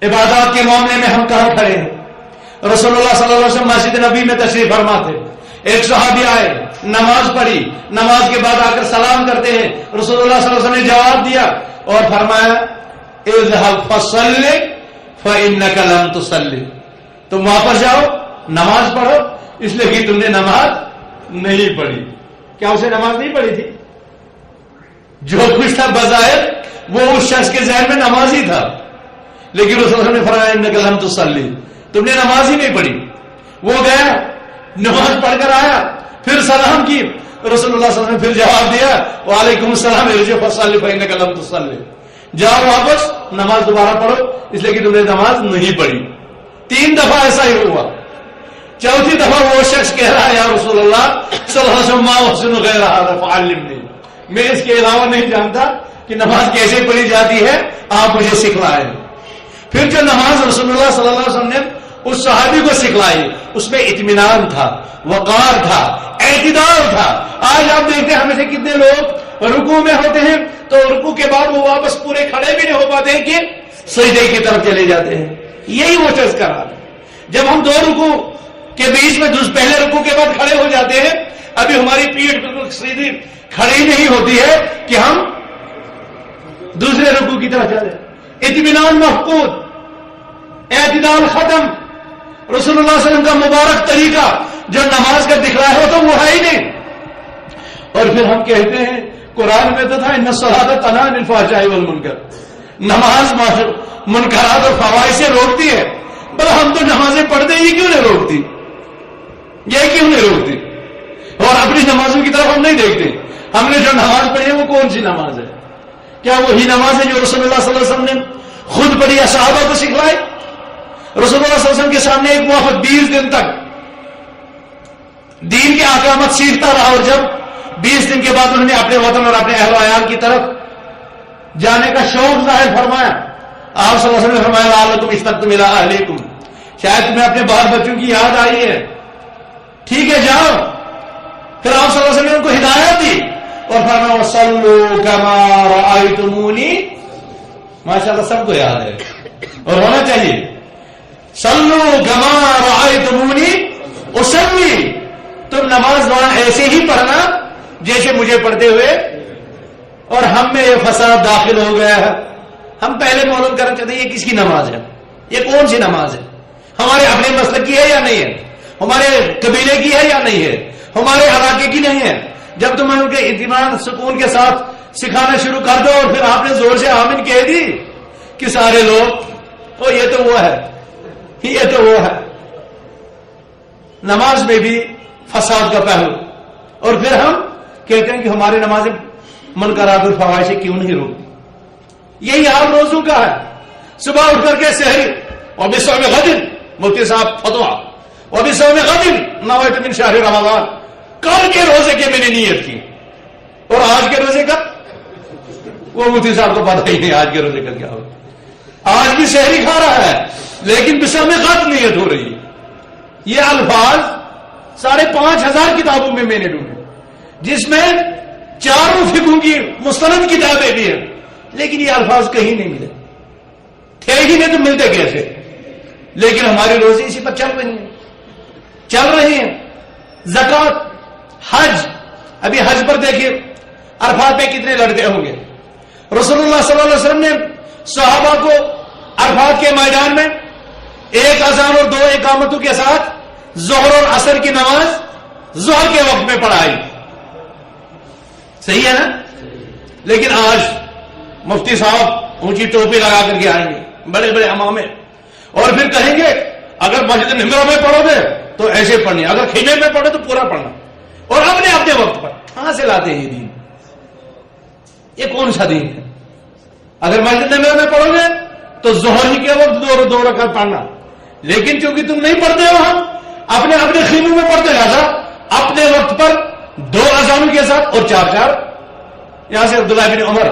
عبادات کے معاملے میں ہم کہاں کھڑے ہیں؟ رسول اللہ صلی اللہ علیہ وسلم مسجد نبی میں تشریف فرما تھے، ایک صحابی آئے، نماز پڑھی، نماز کے بعد آ کر سلام کرتے ہیں، رسول اللہ صلی اللہ علیہ وسلم نے جواب دیا اور فرمایا اذهب فصل فانك لم تصلي، تم واپس جاؤ نماز پڑھو اس لیے کہ تم نے نماز نہیں پڑھی۔ کیا اسے نماز نہیں پڑھی تھی؟ جو کچھ تھا بظاہر وہ اس شخص کے ذہن میں نماز ہی تھا، لیکن رسول اللہ نے فرمایا انك لم تصلي، تم نے نماز ہی نہیں پڑھی۔ وہ گیا نماز پڑھ کر آیا، پھر سلام کی، رسول اللہ صلی اللہ علیہ وسلم نے پھر جواب دیا وعلیکم السلام ارجع فصلی فانک لم تصلی، جاؤ واپس نماز دوبارہ پڑھو اس لیے کہ تم نے نماز نہیں پڑھی۔ 3 دفعہ ایسا ہی ہوا، چوتھی دفعہ وہ شخص کہہ رہا ہے یا رسول اللہ صلی اللہ علیہ وسلم ما احسن غیر هذا فعلمنی، میں اس کے علاوہ نہیں جانتا کہ نماز کیسے پڑھی جاتی ہے، آپ مجھے سکھلائیں۔ پھر جو نماز رسول اللہ صلی اللہ علیہ وسلم نے اس صحابی کو سکھلائی اس میں اطمینان تھا، وقار تھا، اعتدال تھا۔ آج آپ دیکھتے ہیں ہمیں سے کتنے لوگ رکوع میں ہوتے ہیں تو رکوع کے بعد وہ واپس پورے کھڑے بھی نہیں ہو پاتے ہیں کہ سجدے کی طرف چلے جاتے ہیں۔ یہی وہ چیز کا حال ہے، جب ہم 2 رکوع کے بیچ میں پہلے رکوع کے بعد کھڑے ہو جاتے ہیں، ابھی ہماری پیٹھ بالکل سیدھی کھڑی نہیں ہوتی ہے کہ ہم دوسرے رکوع کی طرف چلے۔ اطمینان مفقود، اعتدال ختم، رسول اللہ صلی اللہ علیہ وسلم کا مبارک طریقہ جو نماز کا دکھلایا ہو تو وہ ہے ہی نہیں۔ اور پھر ہم کہتے ہیں قرآن میں تو تھا ان الصلاۃ تنہی عن الفحشاء والمنکر، نماز منکرات اور فواحش سے روکتی ہے، بل ہم تو نمازیں پڑھتے ہی کیوں نہیں روکتی؟ یہ کیوں نہیں روکتی؟ اور اپنی نمازوں کی طرف ہم نہیں دیکھتے. ہم نے جو نماز پڑھی ہے وہ کون سی نماز ہے؟ کیا وہی نماز ہے جو رسول اللہ صلی اللہ علیہ وسلم نے خود پڑھی یا صحابہ کو سکھلائی؟ رسول اللہ صلی اللہ علیہ وسلم کے سامنے ایک وفد 20 دن تک دین کے احکامات سیکھتا رہا، اور جب 20 دن کے بعد انہوں نے اپنے وطن اور اپنے اہل و عیال کی طرف جانے کا شوق ظاہر فرمایا، آپ صلی اللہ علیہ وسلم نے فرمایا لعلکم اشتقتم الی اہلیکم، شاید تمہیں اپنے بال بچوں کی یاد آئی ہے، ٹھیک ہے جاؤ. پھر آپ صلی اللہ علیہ وسلم نے ان کو ہدایت دی اور فرمایا وصلوا کما رأیتمونی. ماشاءاللہ سب کو یاد ہے اور ہونا چاہیے. صلوا کما رأیتمونی اصلی، تم نماز وہاں ایسے ہی پڑھنا جیسے مجھے پڑھتے ہوئے. اور ہم میں یہ فساد داخل ہو گیا ہے. ہم پہلے معلوم کرنا چاہتے ہیں یہ کس کی نماز ہے، یہ کون سی نماز ہے، ہمارے اپنے مسلک کی ہے یا نہیں ہے، ہمارے قبیلے کی ہے یا نہیں ہے، ہمارے علاقے کی نہیں ہے. جب تم ان کے اطمینان سکون کے ساتھ سکھانا شروع کر دو اور پھر آپ نے زور سے آمین کہہ دی کہ سارے لوگ او یہ تو وہ ہے، یہ تو وہ ہے. نماز میں بھی فساد کا پہلو، اور پھر ہم کہتے ہیں کہ ہماری نمازیں منکرات اور فواحش کیوں نہیں روکتی. یہی حال روزوں کا ہے. صبح اٹھ کر کے سحری وبصوم غد، مفتی صاحب فتویٰ، وبصوم غد نویت من شہر رمضان، کل کے روزے کے میں نے نیت کی، اور آج کے روزے کا وہ مفتی صاحب کو پتہ ہی نہیں آج کے روزے کا کیا ہو. آج بھی سحری کھا رہا ہے لیکن بصوم غد نیت ہو رہی ہے. یہ الفاظ 5,500 کتابوں میں نے ڈھونڈے، جس میں 4 فقہ کی مستند کتابیں بھی ہیں، لیکن یہ الفاظ کہیں نہیں ملے. تھے ہی نہیں تو ملتے کیسے؟ لیکن ہماری روزی اسی پر چل رہی ہیں. زکات، حج، ابھی حج پر دیکھیے عرفات پہ کتنے لڑتے ہوں گے. رسول اللہ صلی اللہ علیہ وسلم نے صحابہ کو عرفات کے میدان میں 1 اذان اور 2 اقامتوں کے ساتھ ظہر اور عصر کی نماز ظہر کے وقت میں پڑھائی. صحیح ہے نا؟ لیکن آج مفتی صاحب اونچی ٹوپی لگا کر کے آئیں گے، بڑے بڑے امامے، اور پھر کہیں گے اگر مسجد نمرہ میں پڑھو گے تو ایسے پڑھنی، اگر خیمے میں پڑھو تو پورا پڑھنا، اور اپنے وقت پر. کہاں سے لاتے ہیں یہ دین؟ یہ کون سا دین ہے؟ اگر مسجد نمرہ میں پڑھو گے تو ظہر ہی کے وقت 2 رکعت پڑھنا، لیکن چونکہ تم نہیں پڑھتے ہو، ہم اپنے خیموں میں پڑھتے رہا اپنے وقت پر 2 اذانوں کے ساتھ اور 4. یہاں سے عبداللہ بن عمر،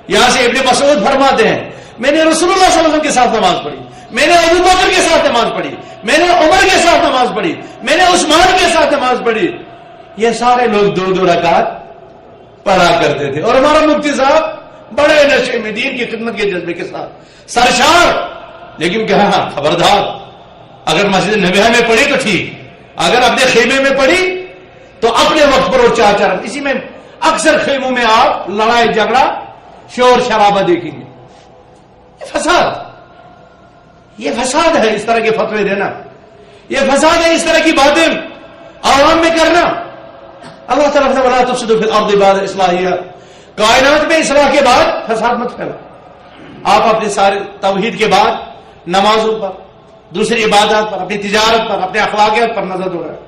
یہاں سے ابن مسعود فرماتے ہیں میں نے رسول اللہ صلی اللہ علیہ وسلم کے ساتھ نماز پڑھی، میں نے ابو بکر کے ساتھ نماز پڑھی، میں نے عمر کے ساتھ نماز پڑھی، میں نے عثمان کے ساتھ نماز پڑھی. یہ سارے لوگ 2 رکعت پڑھا کرتے تھے، اور ہمارا مفتی صاحب بڑے نشے میں دین کی خدمت کے جذبے کے ساتھ سرشار. لیکن کہا خبردار، اگر مسجد نبوی میں پڑھی تو ٹھیک، اگر اپنے خیمے میں پڑھی تو اپنے وقت پر اور 4. اسی میں اکثر خیموں میں آپ لڑائی جھگڑا شور شرابہ دیکھیں گے. یہ فساد ہے اس طرح کے فتوے دینا، یہ فساد ہے اس طرح کی باتیں عوام میں کرنا. اللہ تعالیٰ نے وَلَا تُفْسِدُوا فِي الْأَرْضِ بَعْدَ إِصْلَاحِهَا، کائنات میں اصلاح کے بعد فساد مت پھیلاؤ. آپ اپنے سارے توحید کے بعد نمازوں پر، دوسری عبادات پر، اپنی تجارت پر، اپنے اخلاقیات پر نظر دوڑائیں.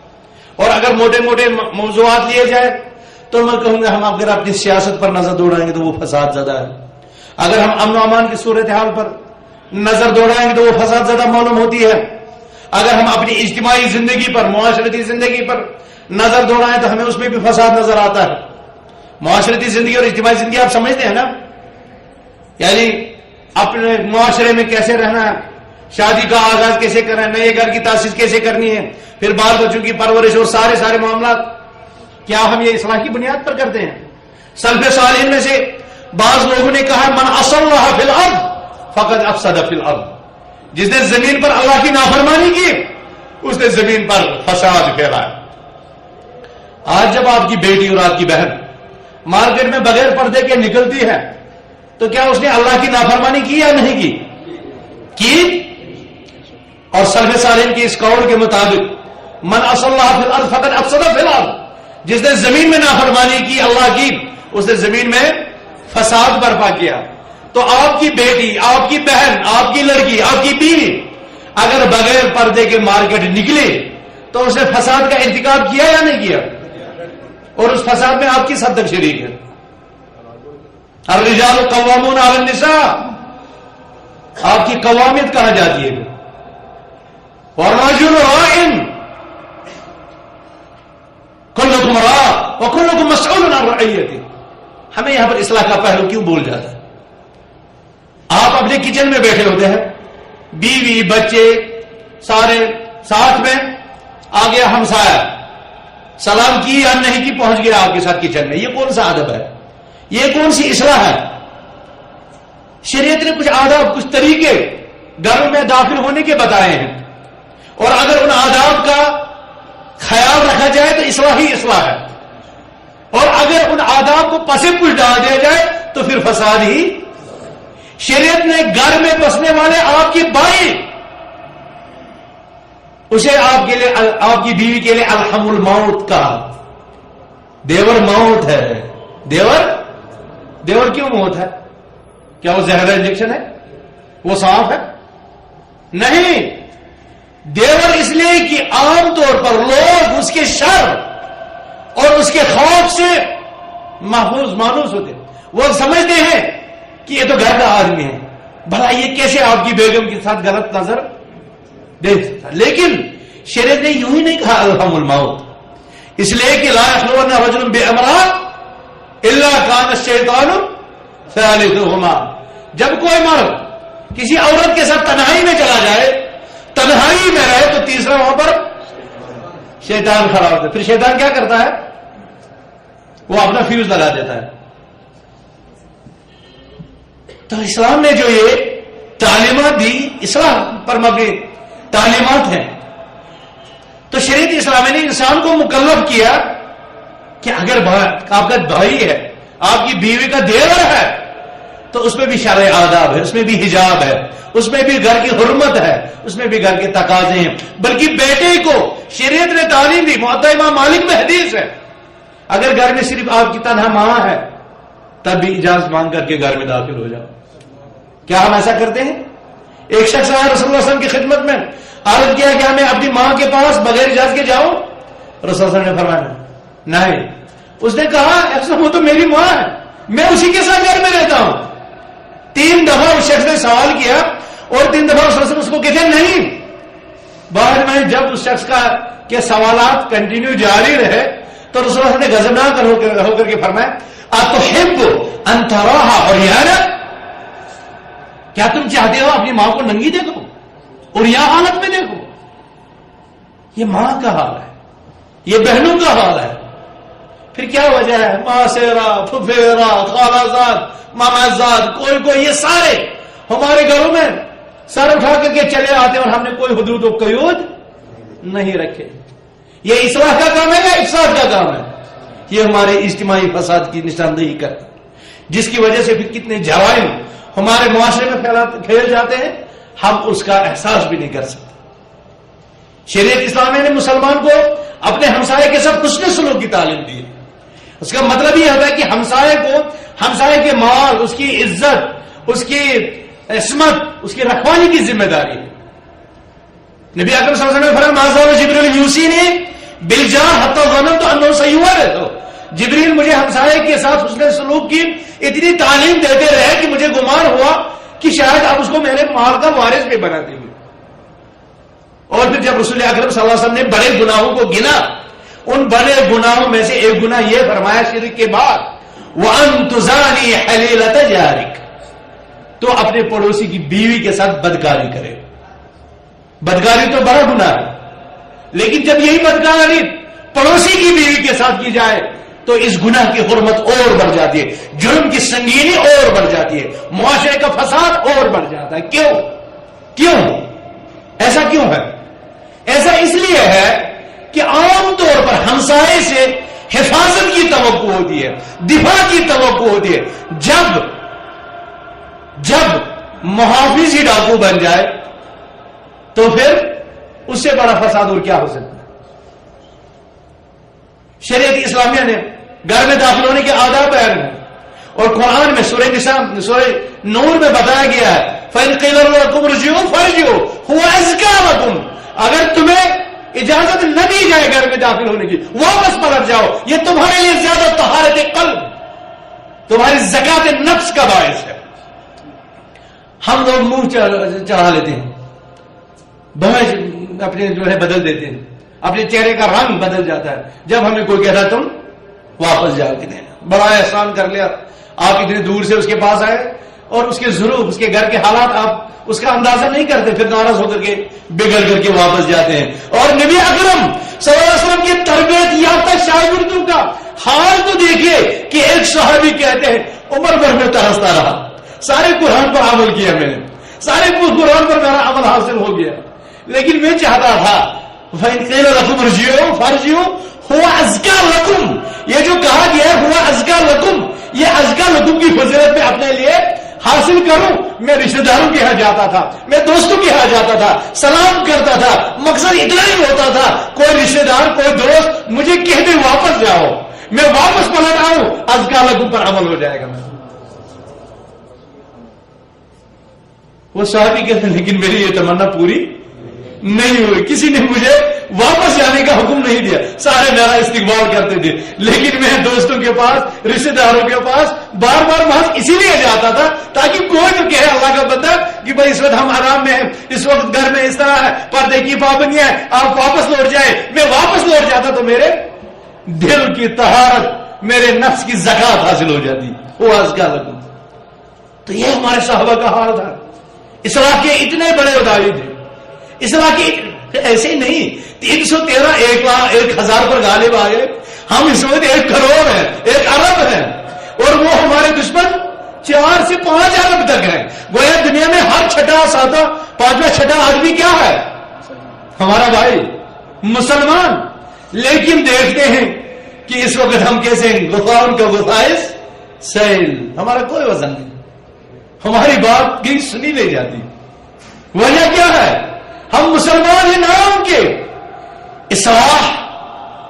اور اگر موٹے موٹے موضوعات لیے جائے تو میں کہوں گا ہم اگر اپنی سیاست پر نظر دوڑائیں گے تو وہ فساد زدہ ہے. اگر ہم امن و امان کی صورتحال پر نظر دوڑائیں گے تو وہ فساد زدہ معلوم ہوتی ہے. اگر ہم اپنی اجتماعی زندگی پر، معاشرتی زندگی پر نظر دوڑائیں تو ہمیں اس میں بھی فساد نظر آتا ہے. معاشرتی زندگی اور اجتماعی زندگی آپ سمجھتے ہیں نا، یعنی اپنے معاشرے میں کیسے رہنا ہے، شادی کا آغاز کیسے کرنا ہے، نئے گھر کی تاسیس کیسے کرنی ہے، پھر بال بچوں کی پرورش اور سارے معاملات. کیا ہم یہ اصلاح کی بنیاد پر کرتے ہیں؟ سلف صالحین میں سے بعض لوگوں نے کہا من اصلح فی الارض فقد افسد فی الارض، جس نے زمین پر اللہ کی نافرمانی کی اس نے زمین پر فساد پھیلایا. آج جب آپ کی بیٹی اور آپ کی بہن مارکیٹ میں بغیر پردے کے نکلتی ہے تو کیا اس نے اللہ کی نافرمانی کی یا نہیں کی؟ اور سلف صالحین کی اس قول کے مطابق من اصلح فی الارض فقد افسد فی الارض، جس نے زمین میں نافرمانی کی اللہ کی اس نے زمین میں فساد برپا کیا. تو آپ کی بیٹی، آپ کی بہن، آپ کی لڑکی، آپ کی بیوی اگر بغیر پردے کے مارکیٹ نکلے تو اس نے فساد کا ارتکاب کیا یا نہیں کیا؟ اور اس فساد میں آپ کس حد تک شریک ہے؟ الرجال قوامون علی النساء، آپ کی قوامیت کہاں جاتی ہے؟ والرجل راع کلکم راع وکلکم مسئول عن رعیتہ. ہمیں یہاں پر اصلاح کا پہلو کیوں بول جاتا ہے؟ آپ اپنے کچن میں بیٹھے ہوتے ہیں، بیوی بچے سارے ساتھ میں، آ گیا ہمسایہ، سلام کی یا نہیں کی، پہنچ گیا آپ کے ساتھ کچن میں. یہ کون سا ادب ہے؟ یہ کون سی اصلاح ہے؟ شریعت نے کچھ آداب، کچھ طریقے گھر میں داخل ہونے کے بتائے ہیں، اور اگر ان آداب کا خیال رکھا جائے تو اصلاح ہی اصلاح ہے، اور اگر ان آداب کو پسے پش ڈال دیا جائے تو پھر فساد ہی. شریعت نے گھر میں بسنے والے آپ کی بھائی، اسے آپ کے لیے، آپ کی بیوی کے لیے الحم الموت کہا. دیور موت ہے. دیور کیوں موت ہے؟ کیا وہ زہر انجیکشن ہے؟ وہ سانپ ہے؟ نہیں. دیور اس لیے کہ عام طور پر لوگ اس کے شر اور اس کے خوف سے محفوظ مانوس ہوتے ہیں. وہ سمجھتے ہیں کہ یہ تو گھر کا آدمی ہے، بھلا یہ کیسے آپ کی بیگم کے ساتھ غلط نظر دیکھ سکتا. لیکن شریعت نے یوں ہی نہیں کہا الحم الموت، اس لیے کہ لا یخلون رجل بامرأة الا کان الشیطان ثالثہما. جب کوئی مرد کسی عورت کے ساتھ تنہائی میں چلا جائے، تنہائی میں رہے، تو تیسرا وہاں پر شیطان کھڑا ہوتا ہے. پھر شیطان کیا کرتا ہے؟ وہ اپنا فیوز لگا دیتا ہے. تو اسلام نے جو یہ تعلیمات دی، اصلاح پر مبنی تعلیمات ہیں، تو شریعت اسلامی نے انسان کو مکلف کیا کہ اگر آپ کا بھائی ہے، آپ کی بیوی کا دیور ہے، تو اس میں بھی شرع آداب ہے، اس میں بھی حجاب ہے، اس میں بھی گھر کی حرمت ہے، اس میں بھی گھر کے تقاضے ہیں. بلکہ بیٹے کو شریعت نے تعلیم دی. موطا امام مالک میں حدیث ہے، اگر گھر میں صرف آپ کی تنہا ماں ہے تب بھی اجازت مانگ کر کے گھر میں داخل ہو جاؤ. کیا ہم ایسا کرتے ہیں؟ ایک شخص آیا رسول اللہ صلی اللہ علیہ وسلم کی خدمت میں، عرض کیا کہ میں اپنی ماں کے پاس بغیر اجازت کے جاؤں؟ رسول اللہ صلی اللہ علیہ وسلم نے فرمایا نہیں. اس نے کہا ایسا وہ تو میری ماں ہے، میں اسی کے ساتھ گھر میں رہتا ہوں. 3 دفعہ اس شخص نے سوال کیا اور 3 دفعہ رسول اللہ صلی اللہ علیہ وسلم اس کو کہتے نہیں. بعد میں جب اس شخص کے سوالات کنٹینیو جاری رہے تو رسول اللہ نے غضبناک ہو کر کے فرمایا اتحب ان تراها عریانا، کیا تم چاہتے ہو اپنی ماں کو ننگی دیکھو اور یا حالت میں دیکھو؟ یہ ماں کا حال ہے، یہ بہنوں کا حال ہے. پھر کیا وجہ ہے؟ ماں سیرا، پھپھیرا، خالہ زاد، ماما زاد، کوئی یہ سارے ہمارے گھروں میں سر اٹھا کر کے چلے آتے ہیں اور ہم نے کوئی حدود و قیود نہیں رکھے. یہ اصلاح کا کام ہے یا افساد کا کام ہے؟ یہ ہمارے اجتماعی فساد کی نشاندہی کرتا ہے، جس کی وجہ سے پھر کتنے جرائم ہمارے معاشرے میں پھیل جاتے ہیں، ہم اس کا احساس بھی نہیں کر سکتے. شریعت اسلامی نے مسلمان کو اپنے ہمسائے کے ساتھ حسن سلوک کی تعلیم دی. اس کا مطلب یہ ہوتا ہے کہ ہمسائے کو، ہمسائے کے مال، اس کی عزت، اس کی عصمت، اس کی رکھوالی کی ذمہ داری ہے. نبی اکرم صلی اللہ علیہ وسلم نے فرمایا ما زال جبریل یوصینی بالجار حتی ظننت انه سیورث. جبریل مجھے ہمسائے کے ساتھ حسن سلوک کی اتنی تعلیم دیتے رہے کہ مجھے گمان ہوا کہ شاید آپ اس کو میرے مال کا وارث بھی بنا دیں گے. اور پھر جب رسول اکرم صلی اللہ علیہ وسلم نے بڑے گناہوں کو گنا، ان بڑے گناہوں میں سے ایک گناہ یہ فرمایا شرک کے بعد وَأَن تُزَانِي حَلِيلَةَ جَارِكَ، تو اپنے پڑوسی کی بیوی کے ساتھ بدکاری کرے. بدکاری تو بڑا گناہ ہے، لیکن جب یہی بدکاری پڑوسی کی بیوی کے ساتھ کی جائے تو اس گناہ کی حرمت اور بڑھ جاتی ہے، جرم کی سنگینی اور بڑھ جاتی ہے، معاشرے کا فساد اور بڑھ جاتا ہے. کیوں ایسا کیوں ہے؟ ایسا اس لیے ہے کہ عام طور پر ہمسائے سے حفاظت کی توقع ہوتی ہے، دفاع کی توقع ہوتی ہے. جب محافظ ہی ڈاکو بن جائے تو پھر اس سے بڑا فساد اور کیا ہو سکتا ہے؟ شریعت اسلامیہ نے گھر میں داخل ہونے کے آداب بیان ہیں، اور قرآن میں سورہ نساء، سورہ نور میں بتایا گیا ہے فَإِنْ قِيلَ لَكُمْ ارْجِعُوا فَارْجِعُوا هُوَ أَزْكَىٰ لَكُمْ. اگر تمہیں اجازت نہ دی جائے گھر میں داخل ہونے کی، واپس پلٹ جاؤ، یہ تمہارے لیے زیادہ طہارت قلب، تمہاری زکات نفس کا باعث ہے۔ ہم لوگ منہ چڑھا لیتے ہیں، بہت اپنے جو ہے بدل دیتے ہیں، اپنے چہرے کا رنگ بدل جاتا ہے جب ہمیں کوئی کہتا ہے تم واپس جا کے دینا، بڑا احسان کر لیا، آپ اتنے دور سے اس کے پاس آئے اور اس کے ظروف، اس کے گھر کے حالات آپ اس کا اندازہ نہیں کرتے، پھر ناراض ہو کر کے بگڑ کر کے واپس جاتے ہیں۔ اور نبی اکرم صلی اللہ علیہ وسلم کی تربیت یافتہ شاگردوں کا حال تو دیکھیے کہ ایک صحابی کہتے ہیں عمر بھر میں ترستا رہا، سارے قرآن پر عمل کیا میں نے، سارے قرآن پر میرا عمل حاصل ہو گیا، لیکن میں چاہتا تھا فَإِنْ قِيلَ لَكُمْ ارْجِعُوا فَارْجِعُوا هُوَ أَزْكَىٰ لَكُمْ، یہ جو کہا گیا ہے هُوَ أَزْكَىٰ لَكُمْ، یہ أَزْكَىٰ لَكُمْ کی فضیلت میں اپنے لیے حاصل کروں۔ میں رشتہ داروں کے ہاں جاتا تھا، میں دوستوں کے ہاں جاتا تھا، سلام کرتا تھا، مقصد اتنا ہی ہوتا تھا کوئی رشتہ دار کوئی دوست مجھے کہہ دے واپس جاؤ، میں واپس پلٹ آؤں، أَزْكَىٰ لَكُمْ پر عمل ہو جائے گا۔ میں وہ صحابی کہتے ہیں لیکن میری یہ تمنا پوری نہیں ہوئی، کسی نے مجھے واپس جانے کا حکم نہیں دیا، سارے میرا استقبال کرتے تھے، لیکن میں دوستوں کے پاس رشتہ داروں کے پاس بار بار محض اسی لیے جاتا تھا تاکہ کوئی تو کہے اللہ کا بندہ کہ بھائی اس وقت ہم آرام میں ہیں، اس وقت گھر میں اس طرح ہے، پردے کی پابندیاں ہیں، آپ واپس لوٹ جائیں۔ میں واپس لوٹ جاتا تو میرے دل کی طہارت، میرے نفس کی زکات حاصل ہو جاتی، وہ أزكىٰ لكم۔ تو یہ ہمارے صحابہ کا حال تھا۔ اصلاح کے اتنے بڑے ادارے تھے، اصلاح کے ایسے ہی نہیں 313 1,000 پر غالب آ گئے، ہم اس وقت 1 کروڑ ہیں، 1 ارب ہیں، اور وہ ہمارے دشمن 4 سے 5 ارب تک ہیں۔ گویا دنیا میں ہر چھٹا ساتواں پانچواں چھٹا آدمی کیا ہے؟ ہمارا بھائی مسلمان۔ لیکن دیکھتے ہیں کہ اس وقت ہم کیسے غفار کا غفائز سیل، ہمارا کوئی وزن نہیں، ہماری بات کی سنی نہیں جاتی۔ وجہ کیا ہے؟ ہم مسلمان ہیں نام کے، اصلاح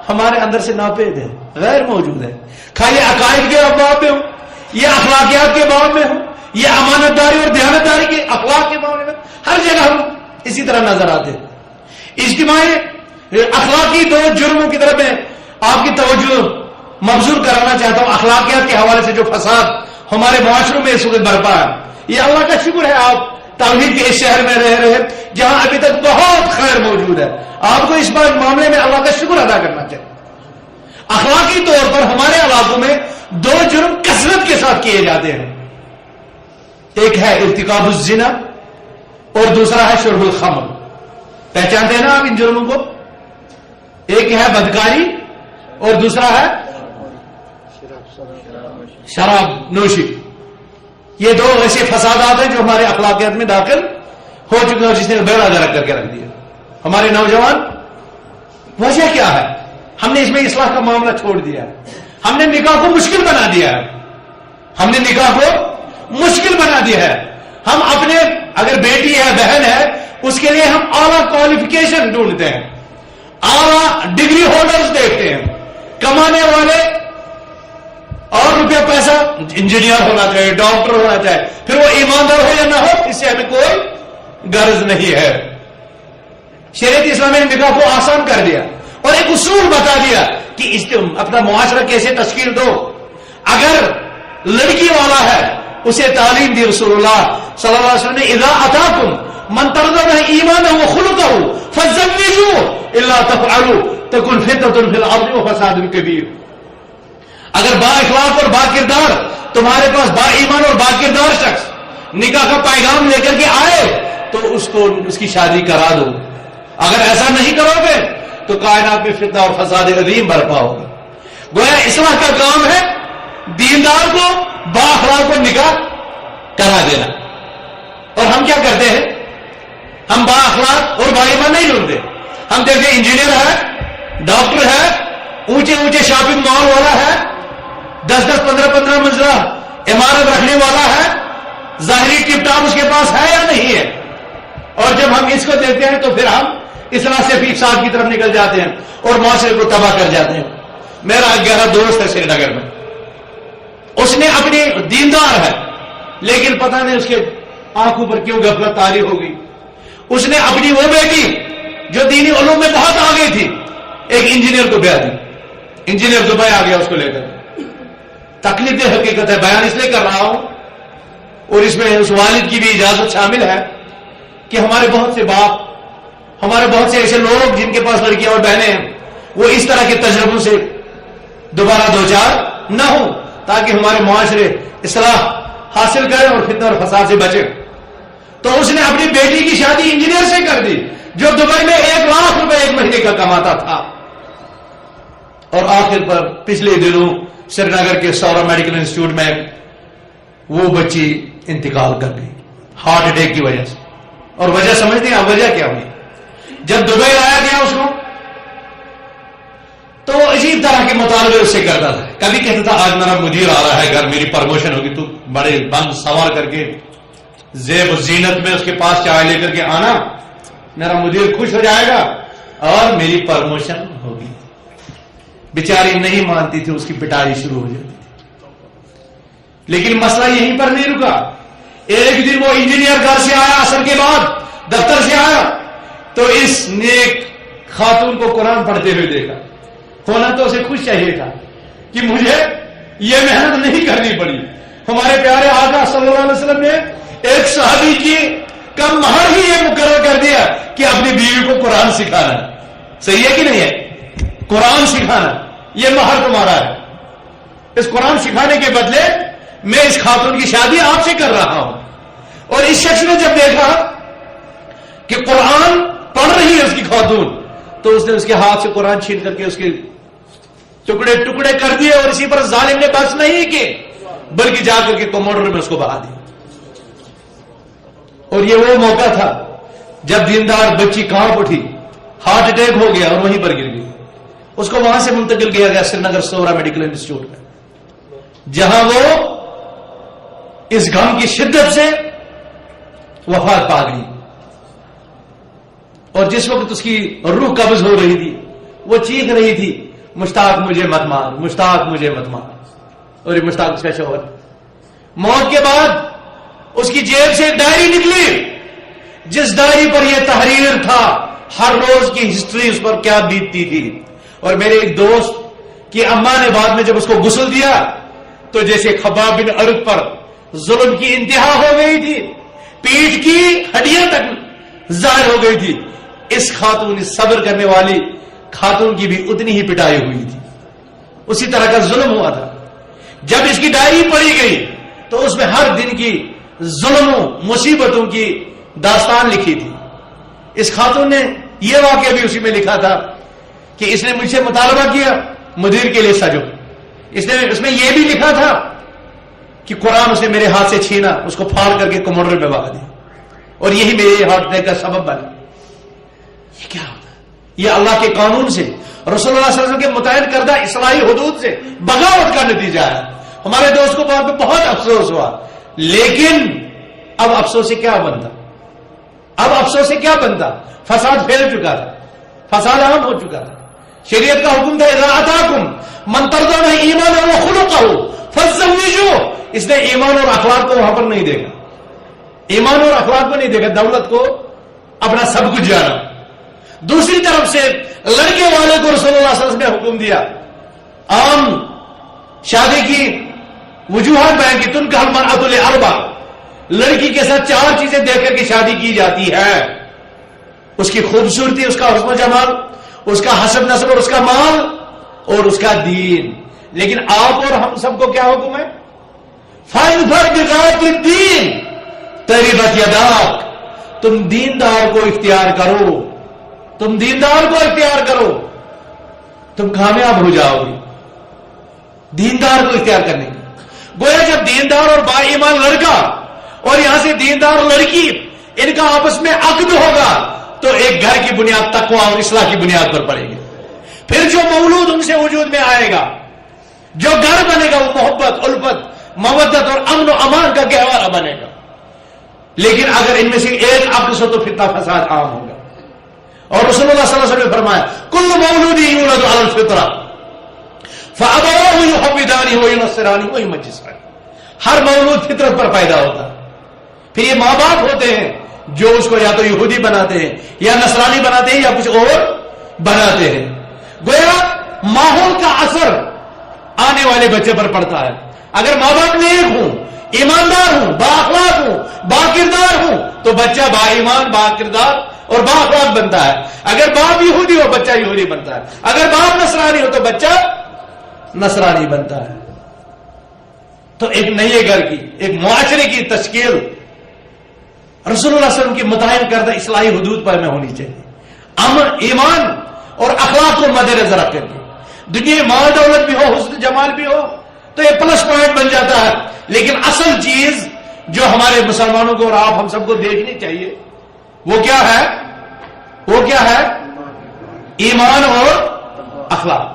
ہمارے اندر سے ناپید ہے، غیر موجود ہے، خواہ یہ عقائد کے باب میں ہو، یہ اخلاقیات کے باب میں ہو، یہ امانت داری اور دیانت داری کے اخلاق کے معاملے میں، ہر جگہ ہم اسی طرح نظر آتے ہیں۔ اجتماعی اخلاقی 2 جرموں کی طرف میں آپ کی توجہ مبذول کرانا چاہتا ہوں۔ اخلاقیات کے حوالے سے جو فساد ہمارے معاشروں میں اس وقت برپا ہے، یہ اللہ کا شکر ہے آپ توحید کے اس شہر میں رہ رہے جہاں ابھی تک بہت خیر موجود ہے، آپ کو اس بات معاملے میں اللہ کا شکر ادا کرنا چاہیے۔ اخلاقی طور پر ہمارے علاقوں میں 2 جرم کثرت کے ساتھ کیے جاتے ہیں، ایک ہے ارتکاب الزنا اور دوسرا ہے شرب الخمر۔ پہچانتے ہیں نا آپ ان جرموں کو؟ ایک ہے بدکاری اور دوسرا ہے شراب نوشی۔ یہ 2 ایسے فسادات ہیں جو ہمارے اخلاقیات میں داخل ہو چکے ہیں، جس نے بیڑا گرک کر کے رکھ دیا ہمارے نوجوان۔ وجہ کیا ہے؟ ہم نے اس میں اصلاح کا معاملہ چھوڑ دیا ہے، ہم نے نکاح کو مشکل بنا دیا ہے، ہم نے نکاح کو مشکل بنا دیا ہے۔ ہم اپنے اگر بیٹی ہے بہن ہے اس کے لیے ہم اعلیٰ کوالیفیکیشن ڈھونڈتے ہیں، اعلیٰ ڈگری ہولڈرز دیکھتے ہیں، کمانے والے اور روپیہ پیسہ، انجینئر ہونا چاہیے، ڈاکٹر ہونا چاہیے، پھر وہ ایماندار ہو یا نہ ہو اس سے ہمیں کوئی غرض نہیں ہے۔ شریعت اسلامی نے نکاح کو آسان کر دیا اور ایک اصول بتا دیا کہ اس اپنا معاشرہ کیسے تشکیل دو۔ اگر لڑکی والا ہے اسے تعلیم دی رسول اللہ صلی اللہ علیہ وسلم نے اذا اتاکم من ترضون ایمانہ وخلقہ فزوجوہ الا تفعلوا تکن فتنۃ فی الارض وفساد کبیر۔ اگر با اخلاق اور با کردار تمہارے پاس با ایمان اور با کردار شخص نکاح کا پیغام لے کر کے آئے تو اس کی شادی کرا دو، اگر ایسا نہیں کرو گے تو کائنات میں فتنہ اور فساد عظیم برپا ہوگا۔ گویا اصلاح کا کام ہے دیندار کو با اخلاق کو نکاح کرا دینا، اور ہم کیا کرتے ہیں؟ ہم با اخلاق اور با ایمان نہیں ڈھونڈتے، ہم دیکھتے ہیں انجینئر ہے، ڈاکٹر ہے، اونچے اونچے شاپنگ مال والا ہے، 10-10 15-15 منزلہ عمارت رکھنے والا ہے، ظاہری ٹپ ٹاپ اس کے پاس ہے یا نہیں ہے، اور جب ہم اس کو دیکھتے ہیں تو پھر ہم اصلاح سے فساد کی طرف نکل جاتے ہیں اور معاشرے کو تباہ کر جاتے ہیں۔ میرا ایک گہرا دوست ہے سری نگر میں، اس نے اپنی دیندار ہے لیکن پتہ نہیں اس کے آنکھوں پر کیوں غفلت طاری ہو گئی، اس نے اپنی وہ بیٹی جو دینی علوم میں بہت آگے تھی، ایک انجینئر کو بیعت دی. انجینئر دبئی آ گیا اس کو لے کر. تکلیف حقیقت ہے، بیان اس لیے کر رہا ہوں اور اس میں اس والد کی بھی اجازت شامل ہے کہ ہمارے بہت سے باپ، ہمارے بہت سے ایسے لوگ جن کے پاس لڑکیاں اور بہنیں ہیں، وہ اس طرح کے تجربوں سے دوبارہ دوچار نہ ہوں، تاکہ ہمارے معاشرے اصلاح حاصل کریں اور فتنہ اور فساد سے بچے. تو اس نے اپنی بیٹی کی شادی انجینئر سے کر دی جو دبئی میں 1 لاکھ روپے ایک مہینے کا کماتا تھا. اور آخر پر پچھلے دنوں سری نگر کے سورا میڈیکل انسٹیٹیوٹ میں وہ بچی انتقال کر گئی ہارٹ اٹیک کی وجہ سے. اور وجہ سمجھتے ہیں آپ وجہ کیا ہوئی؟ جب دبئی لایا گیا اس کو تو وہ اسی طرح کے مطالبے اس سے کرتا تھا. کبھی کہتا تھا آج میرا مدیر آ رہا ہے گھر، میری پروموشن ہوگی، تو بڑے بند سوار کر کے زیب و زینت میں اس کے پاس چائے لے کر کے آنا، میرا مدیر خوش ہو جائے گا اور میری پروموشن ہوگی. بیچاری نہیں مانتی تھی، اس کی پٹائی شروع ہو جاتی تھی. لیکن مسئلہ یہیں پر نہیں رکا. ایک دن وہ انجینئر گھر سے آیا، عصر کے بعد دفتر سے آیا تو اس نیک خاتون کو قرآن پڑھتے ہوئے دیکھا. ہونا تو اسے خوش چاہیے تھا کہ مجھے یہ محنت نہیں کرنی پڑی. ہمارے پیارے آقا صلی اللہ علیہ وسلم نے ایک صحابی کی کا مہر ہی یہ مقرر کر دیا کہ اپنی بیوی کو قرآن سکھانا. صحیح ہے کہ نہیں ہے؟ قرآن سکھانا یہ مہر تمہارا ہے. اس قرآن سکھانے کے بدلے میں اس خاتون کی شادی آپ سے کر رہا ہوں. اور اس شخص نے جب دیکھا کہ قرآن پڑھ رہی ہے اس کی خاتون تو اس نے اس کے ہاتھ سے قرآن چھین کر کے اس کے ٹکڑے ٹکڑے کر دیے. اور اسی پر ظالم نے بس نہیں کی بلکہ جا کر کے کموڈر میں اس کو بہا دیا. اور یہ وہ موقع تھا جب دیندار بچی کانپ اٹھی، ہارٹ اٹیک ہو گیا اور وہیں پر گر گئی. اس کو وہاں سے منتقل کیا گیا سری نگر سورا میڈیکل انسٹیٹیوٹ میں، جہاں وہ اس غم کی شدت سے وفات پا گئی. اور جس وقت اس کی روح قبض ہو رہی تھی وہ چیخ رہی تھی، مشتاق مجھے مت مار، مشتاق مجھے مت مار. اور یہ مشتاق اس کا شوہر. موت کے بعد اس کی جیب سے ایک ڈائری نکلی جس ڈائری پر یہ تحریر تھا ہر روز کی ہسٹری، اس پر کیا بیتتی تھی. اور میرے ایک دوست کی اماں نے بعد میں جب اس کو غسل دیا تو جیسے خباب بن ارد پر ظلم کی انتہا ہو گئی تھی، پیٹھ کی ہڈیاں تک ظاہر ہو گئی تھی، اس خاتون، اس صبر کرنے والی خاتون کی بھی اتنی ہی پٹائی ہوئی تھی، اسی طرح کا ظلم ہوا تھا. جب اس کی ڈائری پڑھی گئی تو اس میں ہر دن کی ظلموں مصیبتوں کی داستان لکھی تھی. اس خاتون نے یہ واقعہ بھی اسی میں لکھا تھا کہ اس نے مجھ سے مطالبہ کیا مدیر کے لیے سجو. اس میں یہ بھی لکھا تھا کہ قرآن اس نے میرے ہاتھ سے چھینا، اس کو پھاڑ کر کے کموڈر میں بہا دیا اور یہی میرے ہارٹ اٹیک کا سبب بنا. یہ کیا ہوتا ہے؟ یہ اللہ کے قانون سے، رسول اللہ صلی اللہ علیہ وسلم کے متعین کردہ اصلاحی حدود سے بغاوت کا نتیجہ ہے. ہمارے دوست کو بعد میں بہت افسوس ہوا، لیکن اب افسوس سے کیا بنتا؟ اب افسوس سے کیا بنتا؟ فساد پھیل چکا تھا، فساد عام ہو چکا تھا. شریعت کا حکم تھا اذا اتاکم من ترضون ایمانہ وخلقہ فزوجوہ. اس نے ایمان اور اخلاق کو وہاں پر نہیں دیکھا، ایمان اور اخلاق کو نہیں دیکھا، دولت کو اپنا سب کچھ جانا. دوسری طرف سے لڑکے والے کو رسول اللہ صلی اللہ علیہ وسلم نے حکم دیا، عام شادی کی وجوہات بیان کی، تنکح المرأۃ لاربع، لڑکی کے ساتھ 4 چیزیں دیکھ کر کے شادی کی جاتی ہے: اس کی خوبصورتی، اس کا حسن و جمال، اس کا حسب نسب اور اس کا مال اور اس کا دین. لیکن آپ اور ہم سب کو کیا حکم ہے؟ فاظفر بذات الدین تربت یداک. تم دیندار کو اختیار کرو، تم دیندار کو اختیار کرو، تم کامیاب ہو جاؤ گے. دیندار کو اختیار کرنے کی گویا جب دیندار اور با ایمان لڑکا اور یہاں سے دیندار لڑکی ان کا آپس میں عقد ہوگا تو ایک گھر کی بنیاد تقوی اور اصلاح کی بنیاد پر پڑے گی. پھر جو مولود ان سے وجود میں آئے گا، جو گھر بنے گا، وہ محبت، الفت، مودت اور امن و امان کا گہوارہ بنے گا. لیکن اگر ان میں سے ایک عقد ہو تو فتنہ فساد عام ہوگا. اور رسول اللہ صلی اللہ علیہ وسلم نے فرمایا کل مولود یولد علی الفطرہ فابواه یحودانہ وینصرانہ ویمجسانہ. ہر مولود فطرت پر پیدا ہوتا ہے. پھر یہ ماں باپ ہوتے ہیں جو اس کو یا تو یہودی بناتے ہیں یا نصرانی بناتے ہیں یا کچھ اور بناتے ہیں. گویا ماحول کا اثر آنے والے بچے پر پڑتا ہے. اگر ماں باپ نیک ہوں، ایماندار ہوں، با اخلاق ہوں، با کردار ہوں، تو بچہ با ایمان، با کردار اور با اخلاق بنتا ہے. اگر باپ یہودی ہو بچہ یہودی بنتا ہے. اگر باپ نصرانی ہو تو بچہ نصرانی بنتا ہے. تو ایک نئے گھر کی، ایک معاشرے کی تشکیل رسول اللہ صلی اللہ علیہ وسلم کی متعین کردہ اصلاحی حدود پر میں ہونی چاہیے. امن، ایمان اور اخلاق کو مد نظر رکھ کر کے. دنیا مال دولت بھی ہو، حسن جمال بھی ہو تو یہ پلس پوائنٹ بن جاتا ہے، لیکن اصل چیز جو ہمارے مسلمانوں کو اور آپ ہم سب کو دیکھنی چاہیے وہ کیا ہے؟ وہ کیا ہے؟ ایمان اور اخلاق،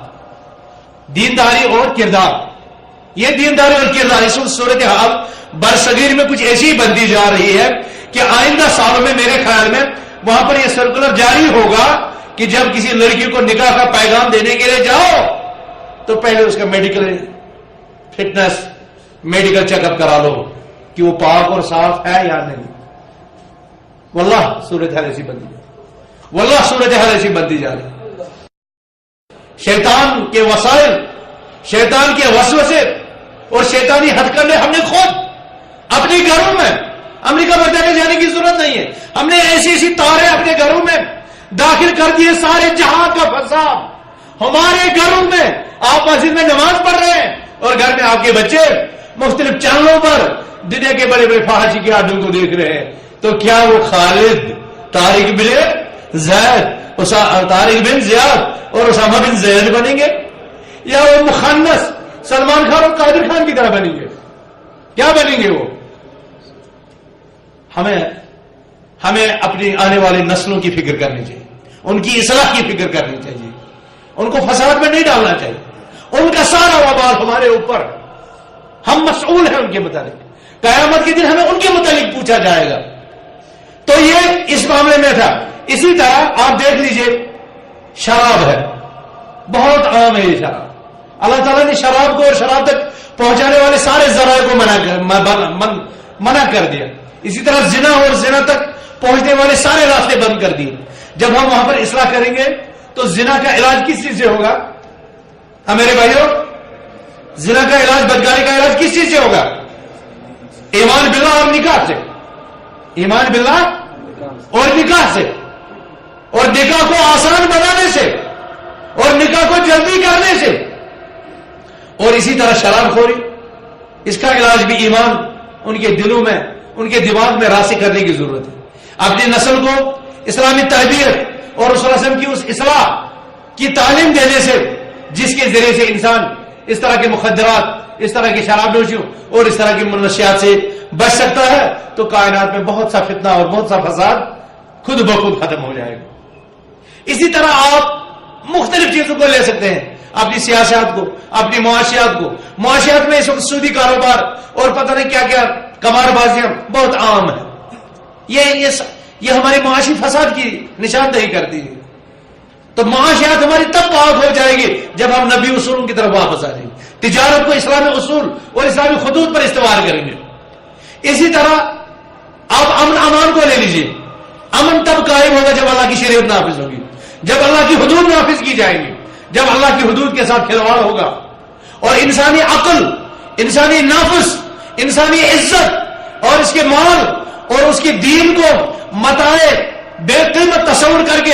دینداری اور کردار. یہ دینداری اور کردار اس وقت صورتحال برصغیر میں کچھ ایسی بنتی جا رہی ہے کہ آئندہ سالوں میں میرے خیال میں وہاں پر یہ سرکولر جاری ہوگا کہ جب کسی لڑکی کو نکاح کا پیغام دینے کے لیے جاؤ تو پہلے اس کا medical fitness, medical check up کرا لو کہ وہ پاک اور صاف ہے یا نہیں. واللہ صورتحال ایسی بنتی جا رہی، واللہ صورتحال ایسی بنتی جا رہی. شیطان کے وسائل، شیطان کے وسوسے اور شیطانی ہتھ کرنے ہم نے خود اپنے گھروں میں، امریکہ میں جانے کی ضرورت نہیں ہے، ہم نے ایسی ایسی تاریں اپنے گھروں میں داخل کر دیے. سارے جہاں کا فساد ہمارے گھروں میں. آپ مسجد میں نماز پڑھ رہے ہیں اور گھر میں آپ کے بچے مختلف چینلوں پر دنیا کے بڑے بڑے فحاشی کے آدمیوں کو دیکھ رہے ہیں. تو کیا وہ خالد، طارق بن زید، طارق بن زیاد اور اسامہ بن زید بنیں گے، یا وہ مخنث سلمان خان اور قادر خان کی طرح بنیں گے؟ کیا بنیں گے وہ؟ ہمیں اپنی آنے والی نسلوں کی فکر کرنی چاہیے، ان کی اصلاح کی فکر کرنی چاہیے، ان کو فساد میں نہیں ڈالنا چاہیے. ان کا سارا وبال ہمارے اوپر، ہم مسئول ہیں ان کے متعلق. قیامت کے دن ہمیں ان کے متعلق پوچھا جائے گا. تو یہ اس معاملے میں تھا. اسی طرح آپ دیکھ لیجئے شراب ہے، بہت عام ہے یہ شراب. اللہ تعالیٰ نے شراب کو اور شراب تک پہنچانے والے سارے ذرائع کو منع کر دیا. اسی طرح زنا اور زنا تک پہنچنے والے سارے راستے بند کر دیے. جب ہم وہاں پر اصلاح کریں گے تو زنا کا علاج کس چیز سے ہوگا؟ میرے بھائیوں، زنا کا علاج، بدکاری کا علاج کس چیز سے ہوگا؟ ایمان باللہ اور نکاح سے. ایمان باللہ اور نکاح سے، اور نکاح کو آسان بنانے سے، اور نکاح کو جلدی کرنے سے. اور اسی طرح شراب خوری، اس کا علاج بھی ایمان ان کے دلوں میں، ان کے دماغ میں راسخ کرنے کی ضرورت ہے. اپنی نسل کو اسلامی تربیت اور رسول اللہ صلی اللہ علیہ وسلم کی اس اصلاح کی تعلیم دینے سے، جس کے ذریعے سے انسان اس طرح کے مخدرات، اس طرح کی شراب نوشیوں اور اس طرح کی منشیات سے بچ سکتا ہے، تو کائنات میں بہت سا فتنہ اور بہت سا فساد خود بخود ختم ہو جائے گا. اسی طرح آپ مختلف چیزوں کو لے سکتے ہیں، اپنی سیاست کو، اپنی معاشیات کو. معاشیات میں اس وقت سودی کاروبار اور پتہ نہیں کیا کیا قمار بازیاں بہت عام ہیں. یہ ہمارے معاشی فساد کی نشاندہی کرتی ہے. تو معاشیات ہماری تب پاک ہو جائے گی جب ہم نبی اصولوں کی طرف واپس آ جائیں گے، تجارت کو اسلامی اصول اور اسلامی خطوط پر استوار کریں گے. اسی طرح آپ امن امان کو لے لیجئے. امن تب قائم ہوگا جب اللہ کی شریعت نافذ ہوگی، جب اللہ کی حدود نافذ کی جائیں گی، جب اللہ کی حدود کے ساتھ کھلواڑ ہوگا اور انسانی عقل، انسانی نفس، انسانی عزت اور اس کے مال اور اس کے دین کو متاع بے قیمت تصور کر کے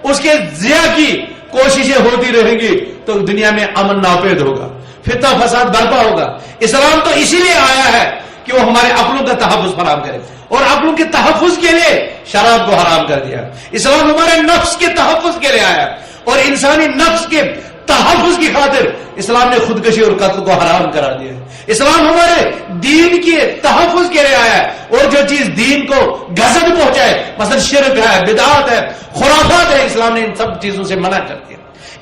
اس کے ضیاء کی کوششیں ہوتی رہیں گی تو دنیا میں امن ناپید ہوگا، فتنہ فساد برپا ہوگا. اسلام تو اسی لیے آیا ہے کہ وہ ہمارے عقلوں کا تحفظ فراہم کرے، اور عقلوں کے تحفظ کے لیے شراب کو حرام کر دیا. اسلام ہمارے نفس کے تحفظ کے لیے آیا، اور انسانی نفس کے تحفظ کی خاطر اسلام نے خودکشی اور قتل کو حرام کرا دیا. اسلام ہمارے دین کے تحفظ کے لیے آیا ہے، اور جو چیز دین کو گزر پہنچائے، مثلا شرک ہے، بدعات ہے، خرافات ہے، اسلام نے ان سب چیزوں سے منع کر دیا.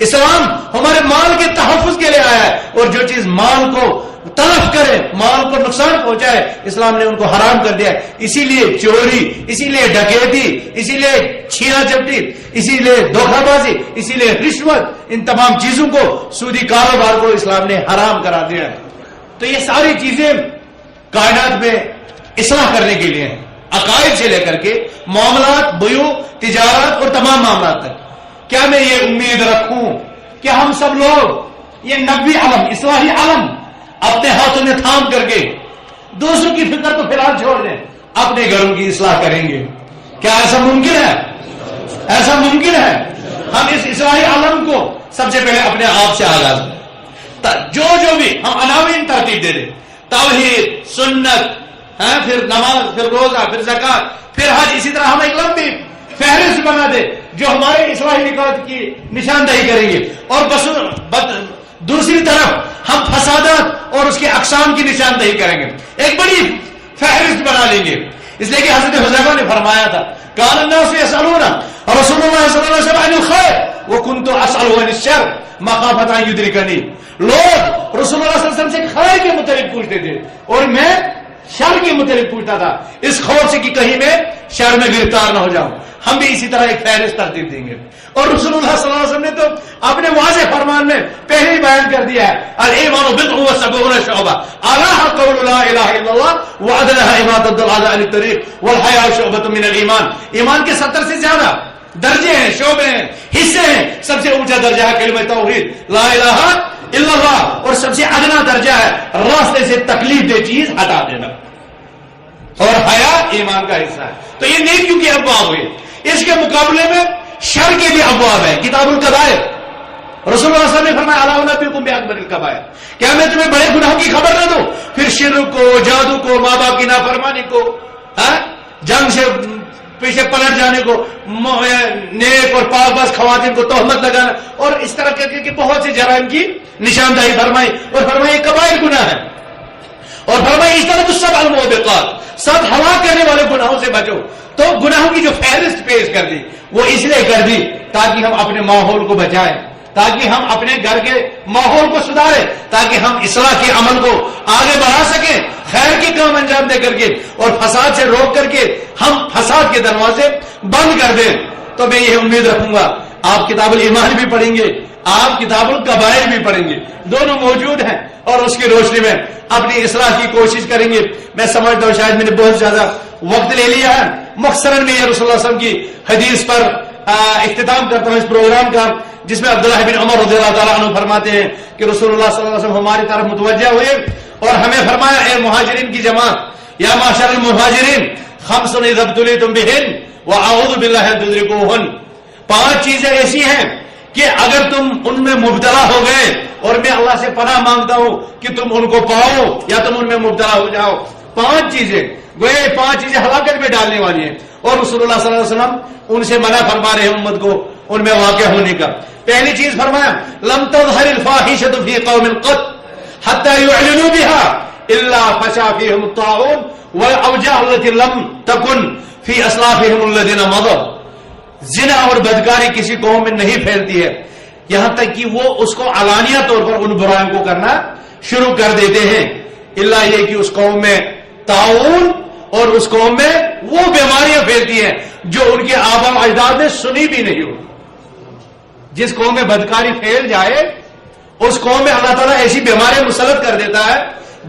اسلام ہمارے مال کے تحفظ کے لیے آیا ہے، اور جو چیز مال کو تلف کرے، مال کو نقصان پہنچائے، اسلام نے ان کو حرام کر دیا. اسی لیے چوری، اسی لیے ڈکیتی، اسی لیے چھینا جھپٹی، اسی لیے دھوکہ بازی، اسی لیے رشوت، ان تمام چیزوں کو، سودی کاروبار کو اسلام نے حرام کرا دیا. تو یہ ساری چیزیں کائنات میں اصلاح کرنے کے لیے ہیں. عقائد سے لے کر کے معاملات، بیوع، تجارت اور تمام معاملات تک، کیا میں یہ امید رکھوں کہ ہم سب لوگ یہ نبوی علم، اصلاحی علم اپنے ہاتھوں میں تھام کر کے دوسروں کی فکر تو فی الحال چھوڑ دیں، اپنے گھروں کی اصلاح کریں گے؟ کیا ایسا ممکن ہے؟ ایسا ممکن ہے؟ ہم اس اصلاحی علم کو سب سے پہلے اپنے آپ سے آغاز کریں، جو بھی ہم عناوین ترتیب دے دیں، توحید، سنت، پھر نماز، پھر روزہ، پھر زکات، پھر حج، اسی طرح ہم ایک لمبی فہرست بنا دے جو ہمارے اصلاحی نکات کی نشاندہی کریں گے، اور دوسری طرف ہم فسادات اور اس کے اقسام کی نشاندہی کریں گے، ایک بڑی فہرست بنا لیں گے۔ اس لیے کہ حضرت حذیفہ نے فرمایا تھا کان الناس یسألون رسول اللہ صلی اللہ علیہ وسلم عن الخیر وکنت اسأله عن الشر مخافۃ ان یدرکنی، لوگ رسول اللہ صلی اللہ علیہ وسلم سے خیر کے متعلق پوچھتے تھے اور میں شر کے متعلق پوچھتا تھا، اس خوف سے کہ کہیں میں شر میں گرفتار نہ ہو جاؤں۔ ہم بھی اسی طرح ایک فہرست ترتیب دیں گے، اور رسول اللہ صلی اللہ علیہ وسلم نے تو اپنے واضح فرمان میں پہلے ہی بیان کر دیا ہے الایمان بضع وسبعون شعبہ، اعلیھا قول لا الہ الا اللہ وادناھا اماطۃ الاذى عن الطریق والحیاء شعبۃ من الایمان۔ ایمان کے 70 سے زیادہ درجے ہیں، شعبے ہیں، حصے ہیں۔ سب سے اونچا درجہ ہے کلمہ توحید لا الہ الا اللہ، اور سب سے ادنا درجہ ہے راستے سے تکلیف دہ چیز ہٹا دینا، اور حیا ایمان کا حصہ ہے۔ تو یہ نیکیوں کے ابواب ہوئے، اس کے مقابلے میں شر کے بھی ابواب ہیں۔ کتاب الکبائر، رسول اللہ صلی اللہ علیہ وسلم نے فرمایا الا انبئکم باکبر الکبائر، کیا میں تمہیں بڑے گناہوں کی خبر نہ دوں؟ پھر شرک کو، جادو کو، ماں باپ کی نافرمانی کو، جنگ سے پیچھے پلٹ جانے کو، نیک اور پاک باز خواتین کو تہمت لگانا، اور اس طرح کے بہت سے جرائم کی نشاندہی فرمائی، اور فرمائی کبائر گناہ ہے، اور فرمائی اجتنبوا السبع الموبقات، 7 ہلاک کرنے والے گناہوں سے بچو۔ تو گناہوں کی جو فہرست پیش کر دی وہ اس لیے کر دی تاکہ ہم اپنے ماحول کو بچائیں، تاکہ ہم اپنے گھر کے ماحول کو سدھاریں، تاکہ ہم اصلاح کے عمل کو آگے بڑھا سکیں، خیر کے کام انجام دے کر کے، اور فساد سے روک کر کے ہم فساد کے دروازے بند کر دیں۔ تو میں یہ امید رکھوں گا آپ کتاب الایمان بھی پڑھیں گے، آپ کتاب الکبائر بھی پڑھیں گے، دونوں موجود ہیں، اور اس کی روشنی میں اپنی اصلاح کی کوشش کریں گے۔ میں سمجھتا ہوں شاید میں نے بہت زیادہ وقت لے لیا ہے، مختصراً میں یہ رسول اللہ صلی اللہ علیہ وسلم کی حدیث پر اختتام کرتا ہوں اس پروگرام کا، جس میں عبداللہ بن عمر رضی اللہ تعالیٰ عنہ فرماتے ہیں کہ رسول اللہ صلی اللہ علیہ وسلم ہماری طرف متوجہ ہوئے اور ہمیں فرمایا اے مہاجرین کی جماعت، یا معشر المہاجرین، خمس اذا ابتلیتم بہن واعوذ باللہ ان تدرکوہن، 5 چیزیں ایسی ہیں کہ اگر تم ان میں مبتلا ہو گئے، اور میں اللہ سے پناہ مانگتا ہوں کہ تم ان کو پاؤ یا تم ان میں مبتلا ہو جاؤ۔ 5 چیزیں، گویا 5 چیزیں ہلاکت میں ڈالنے والی ہیں، اور رسول اللہ صلی اللہ علیہ وسلم ان سے منع فرما رہے ہیں امت کو ان میں واقع ہونے کا۔ پہلی چیز فرمایا لم تظہر الفاحشۃ فی قوم قط حتی یعلنوا بها الا فشا فیہم الطاعون والاوجاع التي لم تکن فی اسلافہم الذین مضوا، زنا اور بدکاری کسی قوم میں نہیں پھیلتی ہے یہاں تک کہ وہ اس کو علانیہ طور پر ان برائیوں کو کرنا شروع کر دیتے ہیں، الا یہ کہ اس قوم میں طاعون اور اس قوم میں وہ بیماریاں پھیلتی ہیں جو ان کے آباء و اجداد نے سنی بھی نہیں ہوتی۔ جس قوم میں بدکاری پھیل جائے اس قوم میں اللہ تعالیٰ ایسی بیماریاں مسلط کر دیتا ہے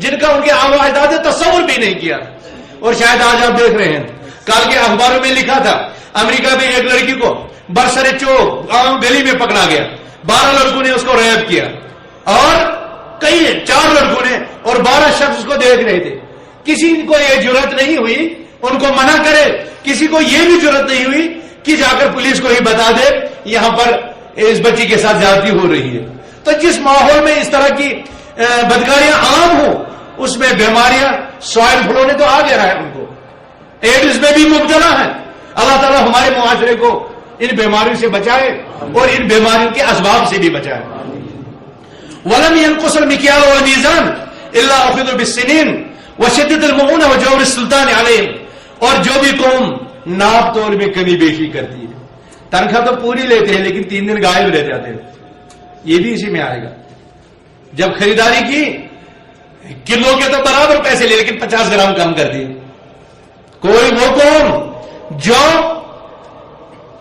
جن کا ان کے آباء و اجداد نے تصور بھی نہیں کیا۔ اور شاید آج آپ دیکھ رہے ہیں، کل کے اخباروں میں لکھا تھا امریکہ میں ایک لڑکی کو برسر چوک گلی میں پکڑا گیا، 12 لڑکوں نے اس کو ریپ کیا، اور 4 لڑکوں نے اور 12 شخص اس کو دیکھ رہے تھے۔ کسی کو یہ جرأت نہیں ہوئی ان کو منع کرے، کسی کو یہ بھی جرأت نہیں ہوئی کہ جا کر پولیس کو ہی بتا دے یہاں پر اس بچی کے ساتھ زیادتی ہو رہی ہے۔ تو جس ماحول میں اس طرح کی بدکاریاں عام ہوں اس میں بیماریاں، سوائل فلو نے تو آ گیا ہے، ان کو ایڈز میں بھی مبتلا ہے۔ اللہ تعالیٰ ہمارے معاشرے کو ان بیماریوں سے بچائے اور ان بیماریوں کے اسباب سے بھی بچائے۔ وَلَمْ يَنْقُصَ الْمِكْيَالُ وَالْمِيزَانُ إِلَّا أُخِذُوا بِالسِّنِينِ وَشِدَّةِ الْمُعُونَةِ وَجَوْرِ السُّلْطَانِ عَلَيْهِمْ، اور جو بھی قوم ناپ تول میں کمی بیشی کرتی ہے، تنخواہ تو پوری لیتے ہیں لیکن 3 دن غائب رہ جاتے ہیں، یہ بھی اسی میں آئے گا۔ جب خریداری کی کلو کے تو برابر پیسے لے لیکن 50 گرام کم کر دیے۔ کوئی وہ قوم جو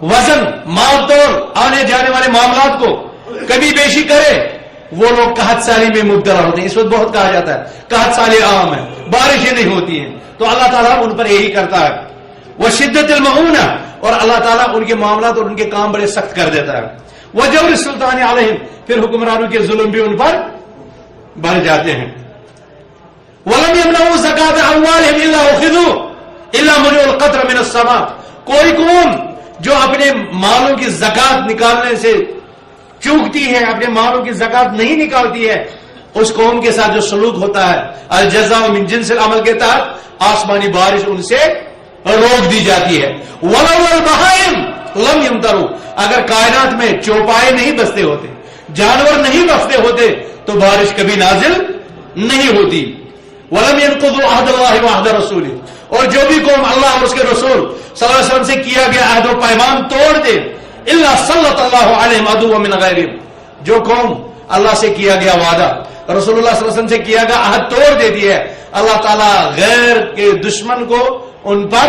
وزن، مال تول، آنے جانے والے معاملات کو کمی بیشی کرے، وہ لوگ قحط سالی میں مبتلا ہوتے ہیں۔ اس وقت بہت کہا جاتا ہے قحط سالی عام ہے، بارشیں نہیں ہوتی ہیں، تو اللہ تعالیٰ ان پر یہی کرتا ہے وشدت المعونہ، اور اللہ تعالیٰ ان کے معاملات اور ان کے کام بڑے سخت کر دیتا ہے. وجور السلطان علیہم، پھر حکمرانوں کے ظلم بھی ان پر بڑھ جاتے ہیں. ولم يمنعوا زکات اموالهم الا اخذوا الا منع القطر من السماء، کوئی قوم جو اپنے مالوں کی زکات نکالنے سے چوکتی ہے، اپنے مالوں کی زکات نہیں نکالتی ہے، اس قوم کے ساتھ جو سلوک ہوتا ہے الجزاء من جنس العمل کے تحت آسمانی بارش ان سے روک دی جاتی ہے. ولو البہائم لم يمطروا، اگر کائنات میں چوپائے نہیں بستے ہوتے، جانور نہیں بستے ہوتے تو بارش کبھی نازل نہیں ہوتی. ولم ينقضوا عهد الله وعهد رسوله، اور جو بھی قوم اللہ اور اس کے رسول صلی اللہ علیہ وسلم سے کیا گیا عہد و پیمان توڑ دے، الا سلط اللہ علیہم عدوا من غیرہم، جو قوم اللہ سے کیا گیا وعدہ، رسول اللہ صلی اللہ علیہ وسلم سے کیا گیا عہد توڑ دیتی ہے، اللہ تعالیٰ غیر کے دشمن کو ان پر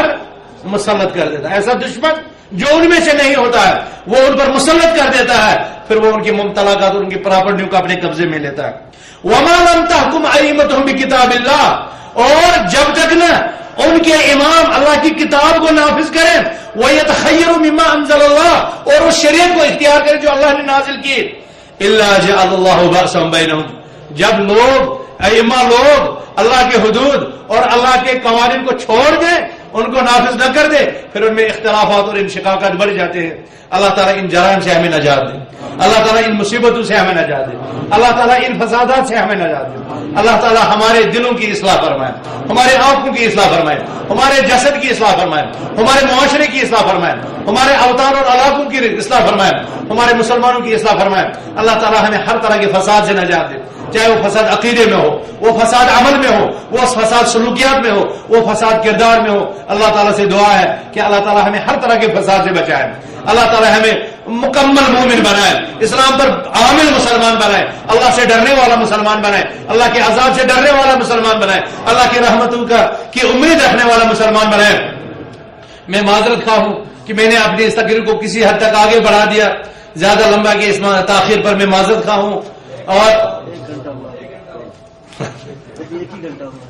مسلط کر دیتا ہے. ایسا دشمن جو ان میں سے نہیں ہوتا ہے وہ ان پر مسلط کر دیتا ہے، پھر وہ ان کی ممتلکات اور ان کی پراپرٹیوں کو اپنے قبضے میں لیتا ہے. وما لم تحكم ائمتهم بکتاب اللہ، اور جب تک نہ ان کے امام اللہ کی کتاب کو نافذ کریں، وَيَتَخَيَّرُ مِمَّا أَنزَلَ اللَّهُ، اور اس شریعت کو اختیار کریں جو اللہ نے نازل کی، إِلَّا جَعَلَ اللَّهُ بَأْسًا بَيْنَهُمْ، جب لوگ ائمہ لوگ اللہ کے حدود اور اللہ کے قوانین کو چھوڑ دیں، ان کو نافذ نہ کر دے، پھر ان میں اختلافات اور انشقاقات بڑھ جاتے ہیں. اللہ تعالیٰ ان جرائم سے ہمیں نجات دے، اللہ تعالیٰ ان مصیبتوں سے ہمیں نجات دے، اللہ تعالیٰ ان فسادات سے ہمیں نجات دے. اللہ تعالیٰ ہمارے دلوں کی اصلاح فرمائے، ہمارے آنکھوں کی اصلاح فرمائے، ہمارے جسد کی اصلاح فرمائے، ہمارے معاشرے کی اصلاح فرمائے، ہمارے اوطان اور علاقوں کی اصلاح فرمائے، ہمارے مسلمانوں کی اصلاح فرمائے. اللہ تعالیٰ ہمیں ہر طرح کے فساد سے نجات دے، چاہے وہ فساد عقیدے میں ہو، وہ فساد عمل میں ہو، وہ فساد سلوکیات میں ہو، وہ فساد کردار میں ہو. اللہ تعالیٰ سے دعا ہے کہ اللہ تعالیٰ ہمیں ہر طرح کے فساد سے بچائے، اللہ تعالیٰ ہمیں مکمل مومن بنائے، اسلام پر عامل مسلمان بنائے، اللہ سے ڈرنے والا مسلمان بنائے، اللہ کے عذاب سے ڈرنے والا مسلمان بنائے، اللہ کی رحمتوں کی امید رکھنے والا مسلمان بنائے. میں معذرت خواہ ہوں کہ میں نے اپنی اس تقریر کو کسی حد تک آگے بڑھا دیا، زیادہ لمبا کہ اس تاخیر پر میں معذرت خواہ ہوں. اور 1 گھنٹہ ہوا